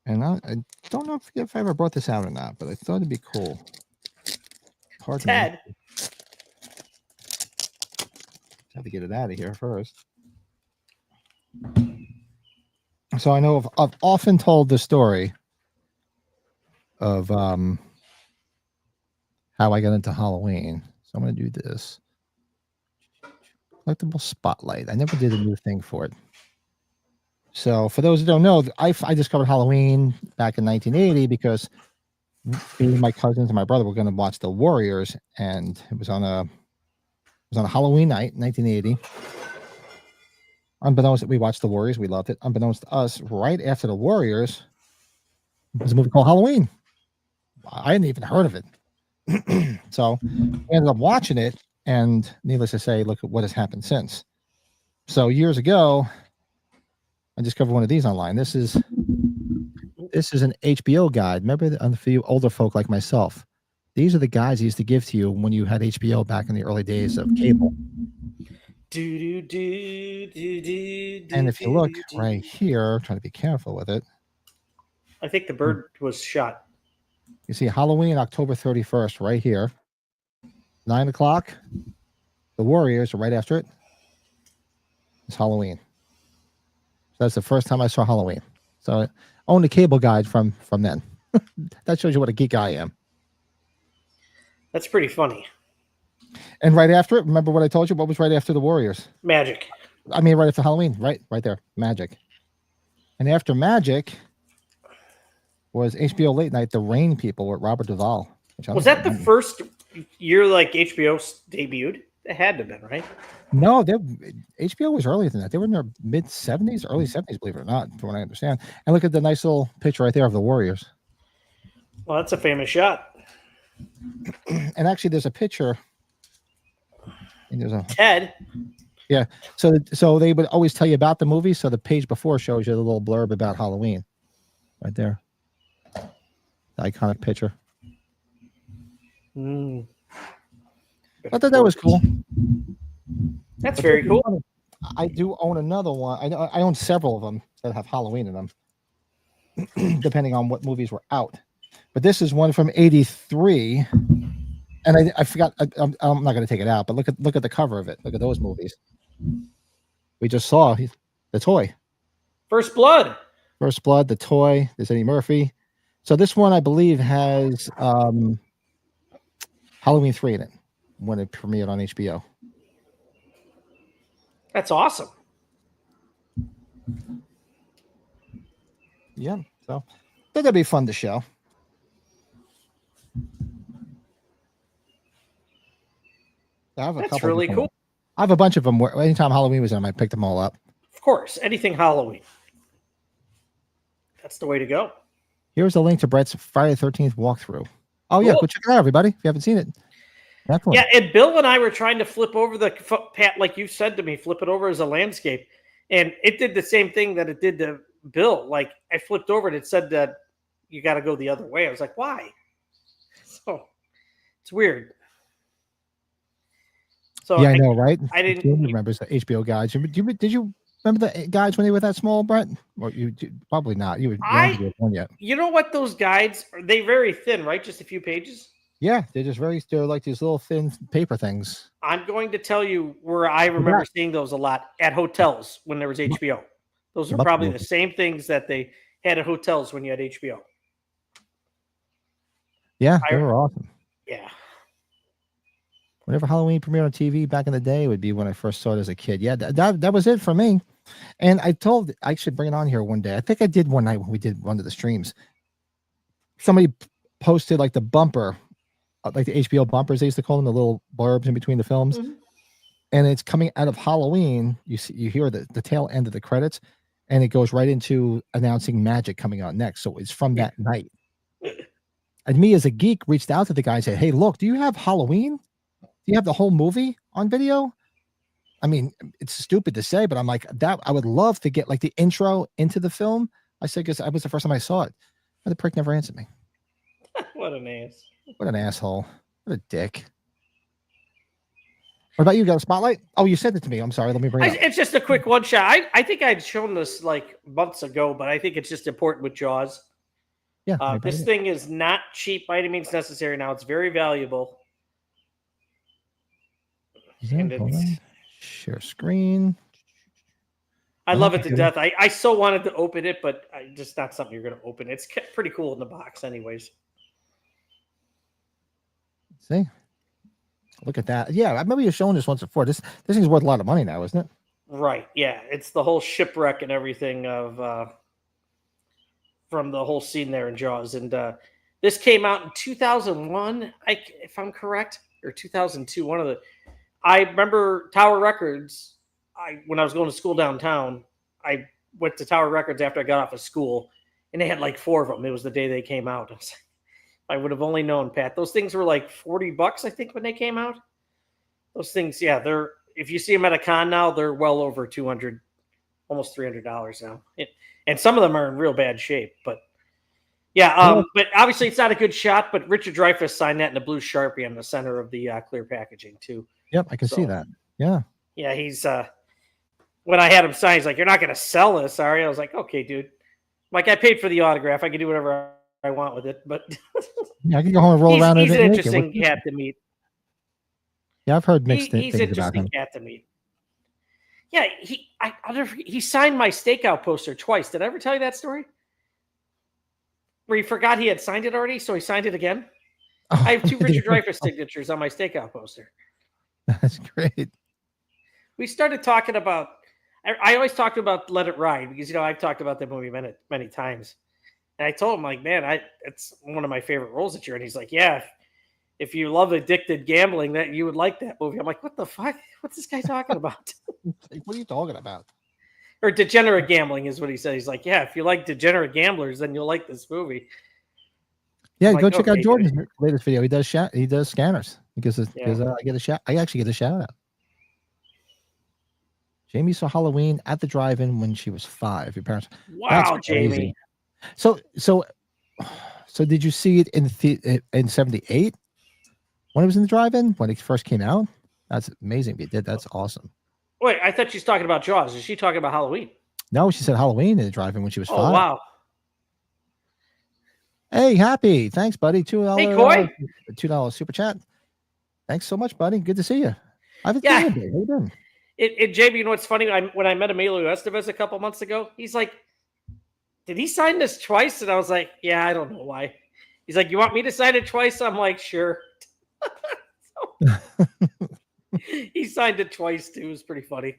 And I don't know if I ever brought this out or not, but I thought it'd be cool. Ted. Have to get it out of here first. So I know I've often told the story of how I got into Halloween. So I'm going to do this. Collectible spotlight. I never did a new thing for it. So for those who don't know, I discovered Halloween back in 1980 because me and my cousins and my brother were going to watch The Warriors, and it was on a Halloween night, 1980. Unbeknownst that we watched The Warriors, we loved it. Unbeknownst to us, right after The Warriors was a movie called Halloween. I hadn't even heard of it. So we ended up watching it, and needless to say, look at what has happened since. So years ago, I discovered one of these online. This is an HBO guide. Remember, for you older folk like myself, these are the guides I used to give to you when you had HBO back in the early days of cable. And if you look right here, try to be careful with it. I think the bird was shot. You see Halloween, October 31st, right here. 9 o'clock. The Warriors are right after it. It's Halloween. So that's the first time I saw Halloween. So I owned a cable guide from then. That shows you what a geek I am. That's pretty funny. And right after it, remember what I told you? What was right after The Warriors? Magic. I mean, right after Halloween. Right there. Magic. And after Magic was HBO Late Night, The Rain People with Robert Duvall. Was that the first year like HBO debuted? It had to have been, right? No, HBO was earlier than that. They were in their mid 70s, early 70s, believe it or not, from what I understand. And look at the nice little picture right there of the Warriors. Well, that's a famous shot. And actually, there's a picture. And there's a Ted. Yeah. So they would always tell you about the movie. So the page before shows you the little blurb about Halloween. Right there. The iconic picture. I thought that was cool. That's very cool. I do own another one. I own several of them that have Halloween in them, depending on what movies were out. But this is one from '83, and I forgot. I'm not going to take it out, but look at the cover of it. Look at those movies. We just saw the toy. First Blood. First Blood, the toy. There's Eddie Murphy. So this one, I believe, has Halloween 3 in it when it premiered on HBO. That's awesome. Yeah, so I think that'd be fun to show. That's really cool. I have a bunch of them. Where anytime Halloween was in, I picked them all up. Of course, anything Halloween. That's the way to go. Here's a link to Brett's Friday the 13th walkthrough. Oh, yeah, go check it out, everybody, if you haven't seen it. Definitely. Yeah, and Bill and I were trying to flip over the Pat, like you said to me, flip it over as a landscape. And it did the same thing that it did to Bill. Like, I flipped over and it said that you got to go the other way. I was like, why? So, it's weird. So yeah, I know, right? I didn't remember the HBO guides. Did you Remember the guides when they were that small, Brett? Or probably not. You haven't get one yet. You know what? Those guides are they very thin, right? Just a few pages. Yeah, they're like these little thin paper things. I'm going to tell you where I remember seeing those a lot at hotels when there was HBO. Those are probably the same things that they had at hotels when you had HBO. Yeah, they were awesome. Yeah. Whenever Halloween premiered on TV back in the day would be when I first saw it as a kid. Yeah, that was it for me. And I should bring it on here one day. I think I did one night when we did one of the streams. Somebody posted like the bumper, like the HBO bumpers, they used to call them, the little blurbs in between the films. Mm-hmm. And it's coming out of Halloween. You hear the tail end of the credits, and it goes right into announcing Magic coming out next. So it's from that night. And me as a geek reached out to the guy and said, "Hey, look, do you have Halloween? Do you have the whole movie on video?" I mean, it's stupid to say, but I'm like, that I would love to get like the intro into the film. I said, because that was the first time I saw it. But the prick never answered me. What an ass. What an asshole. What a dick. What about you? Got a spotlight? Oh, you sent it to me. I'm sorry. Let me bring it up. It's just a quick one shot. I think I'd shown this like months ago, but I think it's just important with Jaws. Yeah. This thing is not cheap by any means necessary now. It's very valuable. Share screen. I love it to death. I so wanted to open it, but just not something you're going to open. It's pretty cool in the box anyways. See? Look at that. Yeah, I remember you showing this once before. This thing's worth a lot of money now, isn't it? Right. Yeah. It's the whole shipwreck and everything of from the whole scene there in Jaws. And this came out in 2001, if I'm correct, or 2002. I remember Tower Records. When I was going to school downtown, I went to Tower Records after I got off of school, and they had like 4 of them. It was the day they came out. I would have only known, Pat. Those things were like $40, I think, when they came out. Those things, yeah, they're if you see them at a con now, they're well over $200, almost $300 now. And some of them are in real bad shape. But yeah, but obviously it's not a good shot. But Richard Dreyfuss signed that in a blue Sharpie on the center of the clear packaging too. Yep, I can see that. Yeah. Yeah, he's when I had him sign, he's like, "You're not going to sell this, are you?" I was like, "Okay, dude." Like, I paid for the autograph. I can do whatever I want with it, but yeah, I can go home and roll around. He's an interesting cat to meet. Yeah, I've heard mixed things about him. He's an interesting cat to meet. Yeah, he signed my stakeout poster twice. Did I ever tell you that story? Where he forgot he had signed it already, so he signed it again. Oh, I have 2 Richard Dreyfuss signatures on my stakeout poster. That's great. We started talking about. I always talked about Let It Ride because I've talked about that movie many times, and I told him like, man, it's one of my favorite roles that you're in. He's like, yeah, if you love addicted gambling, that you would like that movie. I'm like, what the fuck? What's this guy talking about? What are you talking about? Or degenerate gambling is what he said. He's like, yeah, if you like degenerate gamblers, then you'll like this movie. Yeah, I'm go like, check out okay, Jordan's dude. latest video. He does scanners because I get a shout. I actually get a shout out. Jamie saw Halloween at the drive-in when she was 5. Your parents. Wow, Jamie. So did you see it in 78 when it was in the drive-in when it first came out? That's amazing. You did. That's awesome. Wait, I thought she's talking about Jaws. Is she talking about Halloween? No, she said Halloween in the drive-in when she was 5. Oh, wow. Hey, Happy. Thanks, buddy. $2. Hey, Coy. $2 super chat. Thanks so much, buddy. Good to see you. I haven't Yeah. seen you. How you doing? Jamie, you know what's funny? When I met Emilio Estevez a couple months ago, he's like, did he sign this twice? And I was like, yeah, I don't know why. He's like, you want me to sign it twice? I'm like, sure. He signed it twice, too. It was pretty funny.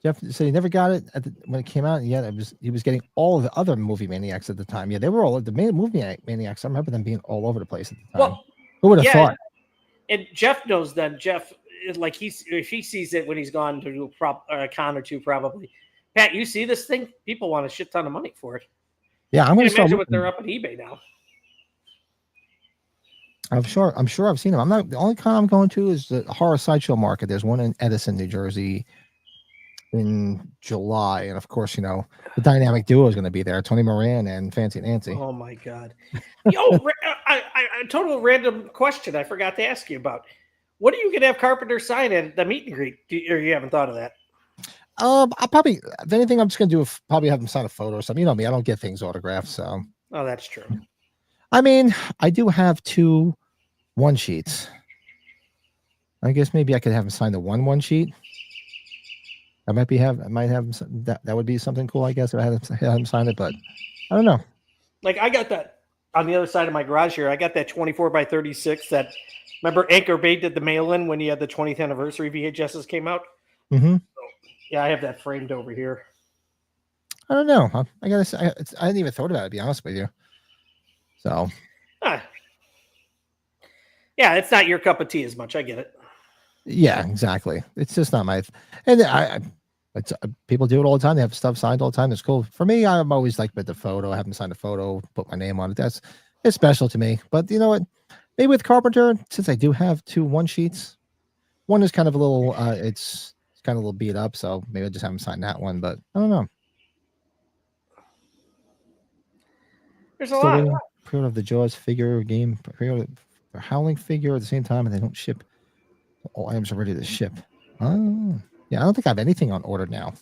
Jeff said he never got it when it came out. Yeah, he was getting all of the other movie maniacs at the time. Yeah, they were all the movie maniacs. I remember them being all over the place at the time. Well, who would have thought? And Jeff knows then. Jeff, like if he sees it when he's gone to do a con or two, probably. Pat, you see this thing? People want a shit ton of money for it. Yeah, I'm going to imagine what they're up on eBay now. I'm sure I've seen them. I'm not the only con I'm going to is the Horror Sideshow Market. There's one in Edison, New Jersey, in July, and of course, the dynamic duo is going to be there: Tony Moran and Fancy Nancy. Oh my God! Yo, a total random question I forgot to ask you about. What are you going to have Carpenter sign at the meet and greet? Or you haven't thought of that? I'll probably, if anything, I'm just gonna do probably have him sign a photo or something. You know me, I don't get things autographed. So, Oh, that's true. I mean, I do have 2 1-sheets. I guess maybe I could have him sign the 1-sheet. I might have him, that would be something cool, I guess, if I had him sign it, but I don't know. Like I got that on the other side of my garage here. I got that 24 by 36 that, remember Anchor Bay did the mail-in when he had the 20th anniversary VHSs came out? Mm-hmm. Yeah, I have that framed over here. I don't know. I gotta say, I hadn't even thought about it, to be honest with you. So, yeah, it's not your cup of tea as much. I get it. yeah, exactly. It's just not my, and it's people do it all the time. They have stuff signed all the time. It's cool. For me, I'm always like with the photo, have them sign a photo, put my name on it. It's special to me. But you know what? Maybe with Carpenter, since I do have 2 1-sheets, one is kind of a little, it's kind of a little beat up. So maybe I'll just have him sign that one. But I don't know. There's a lot. Pre-order of the Jaws figure game, pre-order for Howling figure at the same time, and they don't ship. All items are ready to ship. Oh, yeah. I don't think I have anything on order now.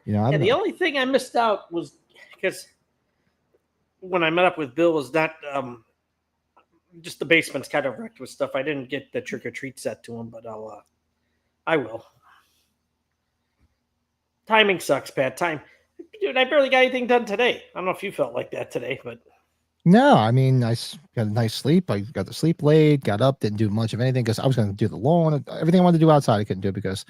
You know, The only thing I missed out was because when I met up with Bill was not just the basement's kind of wrecked with stuff. I didn't get the trick or treat set to him, but I will. Timing sucks, Pat. Dude, I barely got anything done today. I don't know if you felt like that today, but no, I mean, I got a nice sleep. I got to sleep late, got up, didn't do much of anything because I was going to do the lawn. Everything I wanted to do outside, I couldn't do because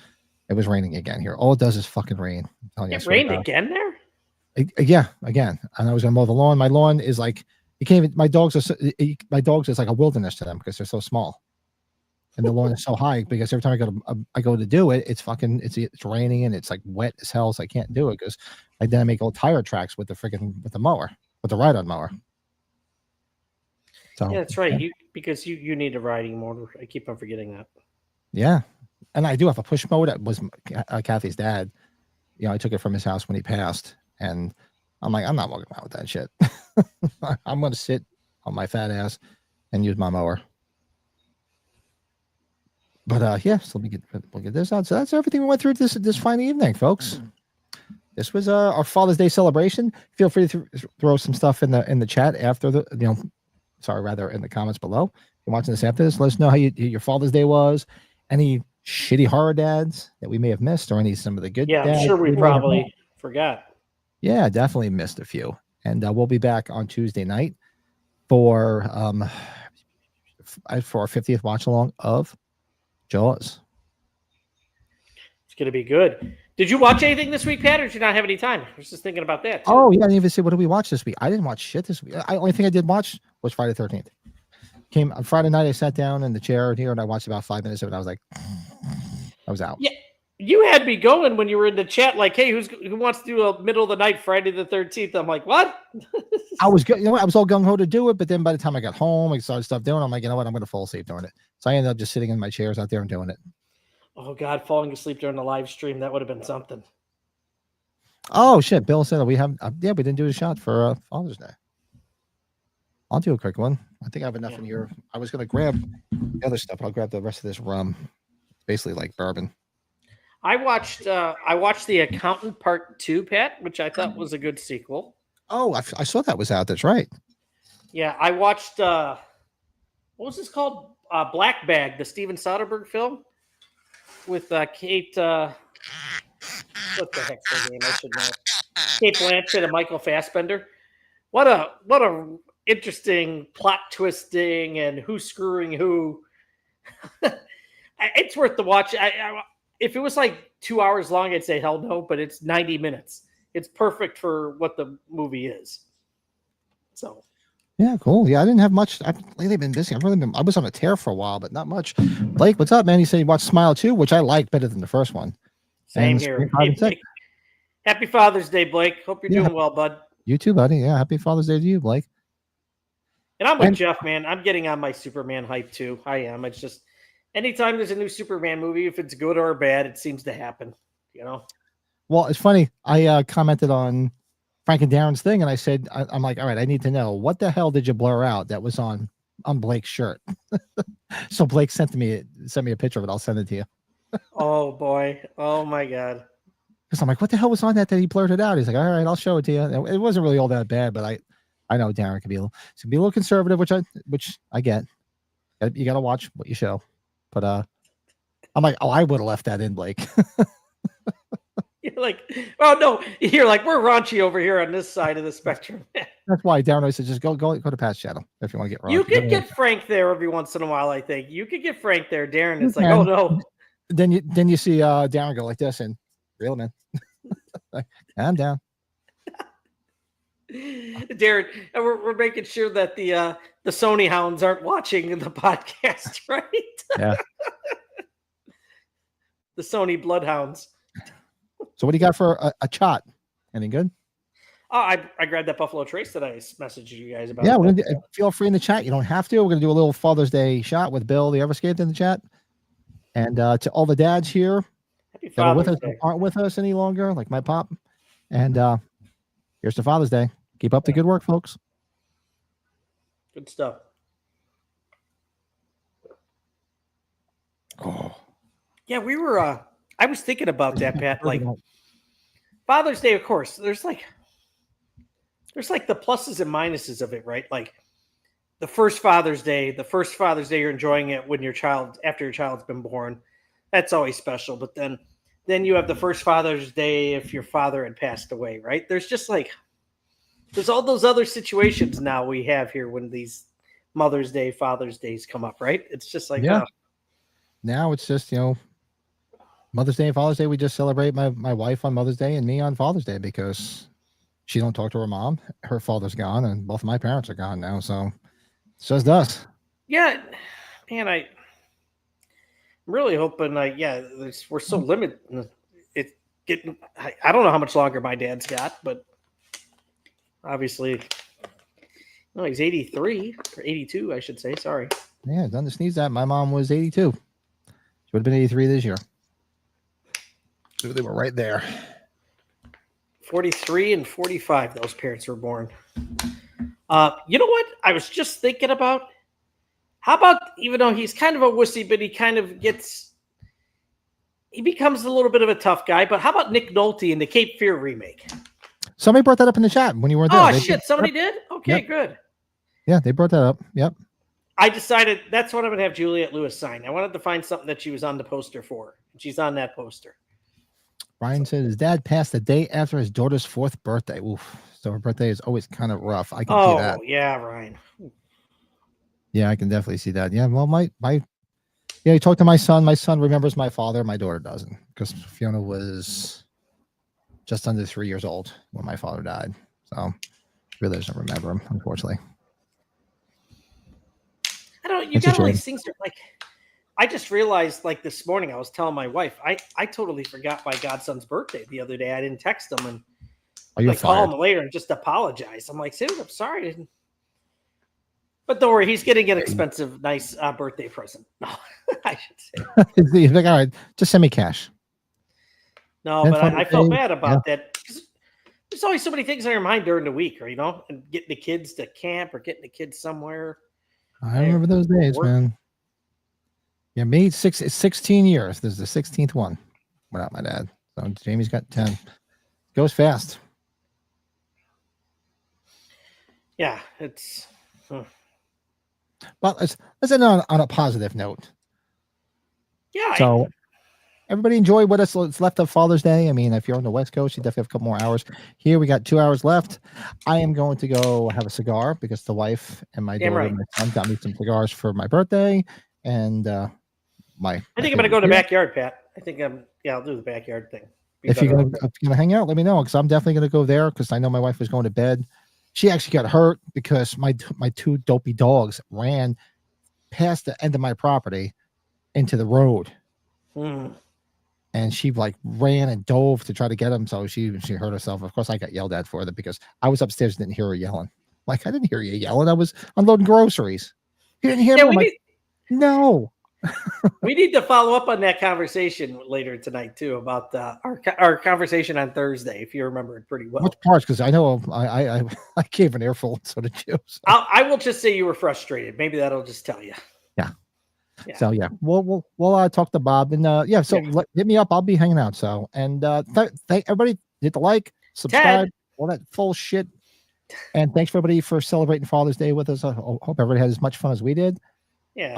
it was raining again here. All it does is fucking rain. I'm telling you, it rained again there? Yeah, again. And I was going to mow the lawn. My lawn is like, you can't even, my dogs is like a wilderness to them because they're so small. And the lawn is so high because every time I go to do it, it's raining and it's like wet as hell. So I can't do it because then I make all tire tracks with the mower, with the ride-on mower. So, Yeah, that's right. Because you need a riding motor. I keep on forgetting that. Yeah, and I do have a push mower that was Kathy's dad. You know, I took it from his house when he passed, and I'm like, I'm not walking around with that shit. I'm going to sit on my fat ass and use my mower. But yeah, so we'll get this out. So that's everything we went through this fine evening, folks. This was our Father's Day celebration. Feel free to throw some stuff in the chat after in the comments below. If you're watching this after this, let us know how your Father's Day was. Any shitty horror dads that we may have missed, or some of the good. Yeah, I'm sure we probably forgot. Yeah, definitely missed a few. And we'll be back on Tuesday night for our 50th watch along of Jaws. It's gonna be good. Did you watch anything this week, Pat, or did you not have any time? I was just thinking about that too. Oh yeah, I didn't even say what did we watch this week. I didn't watch shit this week. The only thing I did watch was Friday the 13th. Came on Friday night, I sat down in the chair here and I watched about 5 minutes of it. I was like, I was out. Yeah, you had me going when you were in the chat, like, hey, who wants to do a middle of the night Friday the 13th? I'm like, what? I was good. You know what? I was all gung ho to do it, but then by the time I got home, I started stuff doing. I'm like, you know what? I'm going to fall asleep doing it. So I ended up just sitting in my chairs out there and doing it. Oh God, falling asleep during the live stream, that would have been something. Oh shit! Bill said we didn't do a shot for Father's Day. I'll do a quick one. I think I have enough in here. I was going to grab the other stuff. I'll grab the rest of this rum. It's basically like bourbon. I watched The Accountant Part 2, Pat, which I thought was a good sequel. Oh, I saw that was out. That's right. Yeah, I watched what was this called? Black Bag, the Steven Soderbergh film with Kate. What the heck's her name? I should know. Kate Blanchett and Michael Fassbender. What a interesting plot twisting and who's screwing who. It's worth the watch. If it was like 2 hours long, I'd say hell no, but it's 90 minutes. It's perfect for what the movie is. So. Yeah, cool. Yeah, I didn't have much. I've lately been busy. I was on a tear for a while, but not much. Blake, what's up, man? You said you watched Smile 2, which I liked better than the first one. Same here. Happy Father's Day, Blake. Hope you're doing well, bud. You too, buddy. Yeah, happy Father's Day to you, Blake. And I'm with Jeff, man. I'm getting on my Superman hype too. I am. It's just anytime there's a new Superman movie, if it's good or bad, it seems to happen. You know. Well, it's funny. I commented on Frank and Darren's thing, and I said, I'm like, all right, I need to know what the hell did you blur out that was on Blake's shirt. So Blake sent me a picture of it. I'll send it to you. Oh boy. Oh my God. Because I'm like, what the hell was on that he blurted out? He's like, all right, I'll show it to you. It wasn't really all that bad, but I know Darren can be a little conservative, which I get. You got to watch what you show. But I'm like, oh, I would have left that in, Blake. You're like, oh no, you're like, we're raunchy over here on this side of the spectrum. That's why Darren always said, just go to Pat's channel if you want to get raunchy. You could get Frank there every once in a while. I think you could get Frank there. Darren is like, oh no. Then you see Darren go like this and reel him in. Like, I'm down. Darren, and we're making sure that the Sony hounds aren't watching the podcast, right? Yeah. The Sony bloodhounds. So what do you got for a shot? Any good? Oh, I grabbed that Buffalo Trace that I messaged you guys about. Yeah, feel free in the chat. You don't have to. We're gonna do a little Father's Day shot with Bill, the Everscaped, in the chat. And to all the dads here Happy that are with Father's us, Day. that aren't with us any longer, like my pop. And here's to Father's Day. Keep up the good work, folks. Good stuff. Oh, Yeah, we were. I was thinking about that, Pat. Like Father's Day, of course. There's like the pluses and minuses of it, right? Like the first Father's Day you're enjoying it when after your child's been born. That's always special. But then you have the first Father's Day if your father had passed away, right? There's all those other situations now we have here when these Mother's Day, Father's Days come up, right? It's just like, yeah. Now it's just, Mother's Day and Father's Day, we just celebrate my wife on Mother's Day and me on Father's Day because she don't talk to her mom. Her father's gone and both of my parents are gone now. So it's just us. yeah, man, I'm really hoping, we're so limited. It's getting, I don't know how much longer my dad's got, but obviously, no, he's 83 or 82, I should say. Sorry. Yeah, done to sneeze that. My mom was 82. She would have been 83 this year. So they were right there. 43 and 45, those parents were born. You know what? I was just thinking about, how about, even though he's kind of a wussy, but he becomes a little bit of a tough guy, but how about Nick Nolte in the Cape Fear remake? Somebody brought that up in the chat when you weren't there. Oh, shit. Somebody did? Okay, Yep. good. Yeah, they brought that up. Yep. I decided that's what I'm going to have Juliette Lewis sign. I wanted to find something that she was on the poster for. She's on that poster. Ryan said his dad passed the day after his daughter's 4th birthday. Oof. So her birthday is always kind of rough. I can see that. Oh, yeah, Ryan. Yeah, I can definitely see that. Yeah, well, you talk to my son. My son remembers my father. My daughter doesn't because Fiona was just under 3 years old when my father died. So really doesn't remember him, unfortunately. I don't, you It's a got all shame. these things. Like, I just realized, like this morning, I was telling my wife, I totally forgot my godson's birthday the other day. I didn't text him and You're call fired. him later and just apologize. I'm like, Sam, I'm sorry. But don't worry, he's getting an expensive, nice birthday present. No, I should say. He's like, all right, just send me cash. No, And but I Father's felt Day, bad about that. 'Cause there's always so many things on your mind during the week, or and getting the kids to camp or getting the kids somewhere. I remember those days, work. man. Yeah, me, it's 16 years. This is the 16th one without my dad. So Jamie's got 10. Goes fast. Yeah, it's. But let's end on a positive note. Yeah. So everybody enjoy what it's left of Father's Day. I mean, if you're on the West Coast, you definitely have a couple more hours. Here we got 2 hours left. I am going to go have a cigar because the wife and my daughter and my son got me some cigars for my birthday. And I think I'm going to go to the backyard, Pat. I think I'll do the backyard thing. If you're gonna hang out, let me know because I'm definitely gonna go there because I know my wife was going to bed. She actually got hurt because my 2 dopey dogs ran past the end of my property into the road, and she ran and dove to try to get them. So she hurt herself. Of course, I got yelled at for that because I was upstairs and didn't hear her yelling. I didn't hear you yelling. I was unloading groceries. You didn't hear me? No. We need to follow up on that conversation later tonight too about our conversation on Thursday, if you remember it pretty well. Which parts? Because I know I gave an earful, so did you. So. I will just say you were frustrated. Maybe that'll just tell you. Yeah. Yeah. So yeah, we'll talk to Bob and yeah. So hit me up. I'll be hanging out. So and thank everybody. Hit the like, subscribe, all that full shit. And thanks for everybody for celebrating Father's Day with us. I hope everybody had as much fun as we did. Yeah.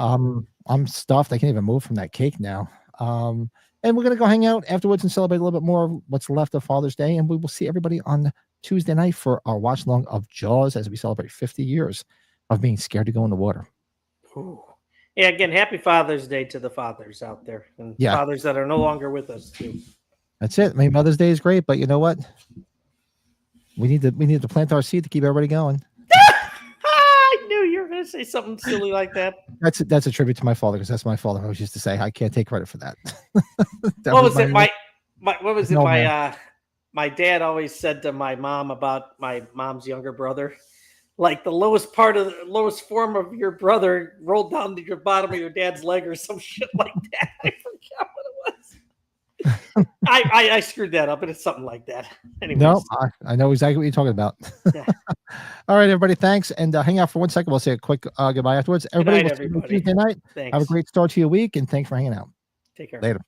I'm stuffed. I can't even move from that cake now. And we're gonna go hang out afterwards and celebrate a little bit more of what's left of Father's Day. And we will see everybody on Tuesday night for our watch along of Jaws as we celebrate 50 years of being scared to go in the water. Ooh. Yeah, again, happy Father's Day to the fathers out there and fathers that are no longer with us too. That's it. I mean, Mother's Day is great, but you know what? We need to plant our seed to keep everybody going. I knew you were going to say something silly like that. That's a tribute to my father because that's my father. I always used to say I can't take credit for that. What was it? My dad always said to my mom about my mom's younger brother, like the lowest form of your brother rolled down to your bottom of your dad's leg or some shit like that. I forgot what it was. I screwed that up, and it's something like that. Anyways. No, I know exactly what you're talking about. Yeah. All right, everybody, thanks. And hang out for 1 second. We'll say a quick goodbye afterwards. Everybody, Good night, everybody. Tuesday night. Thanks. Have a great start to your week, and thanks for hanging out. Take care. Later.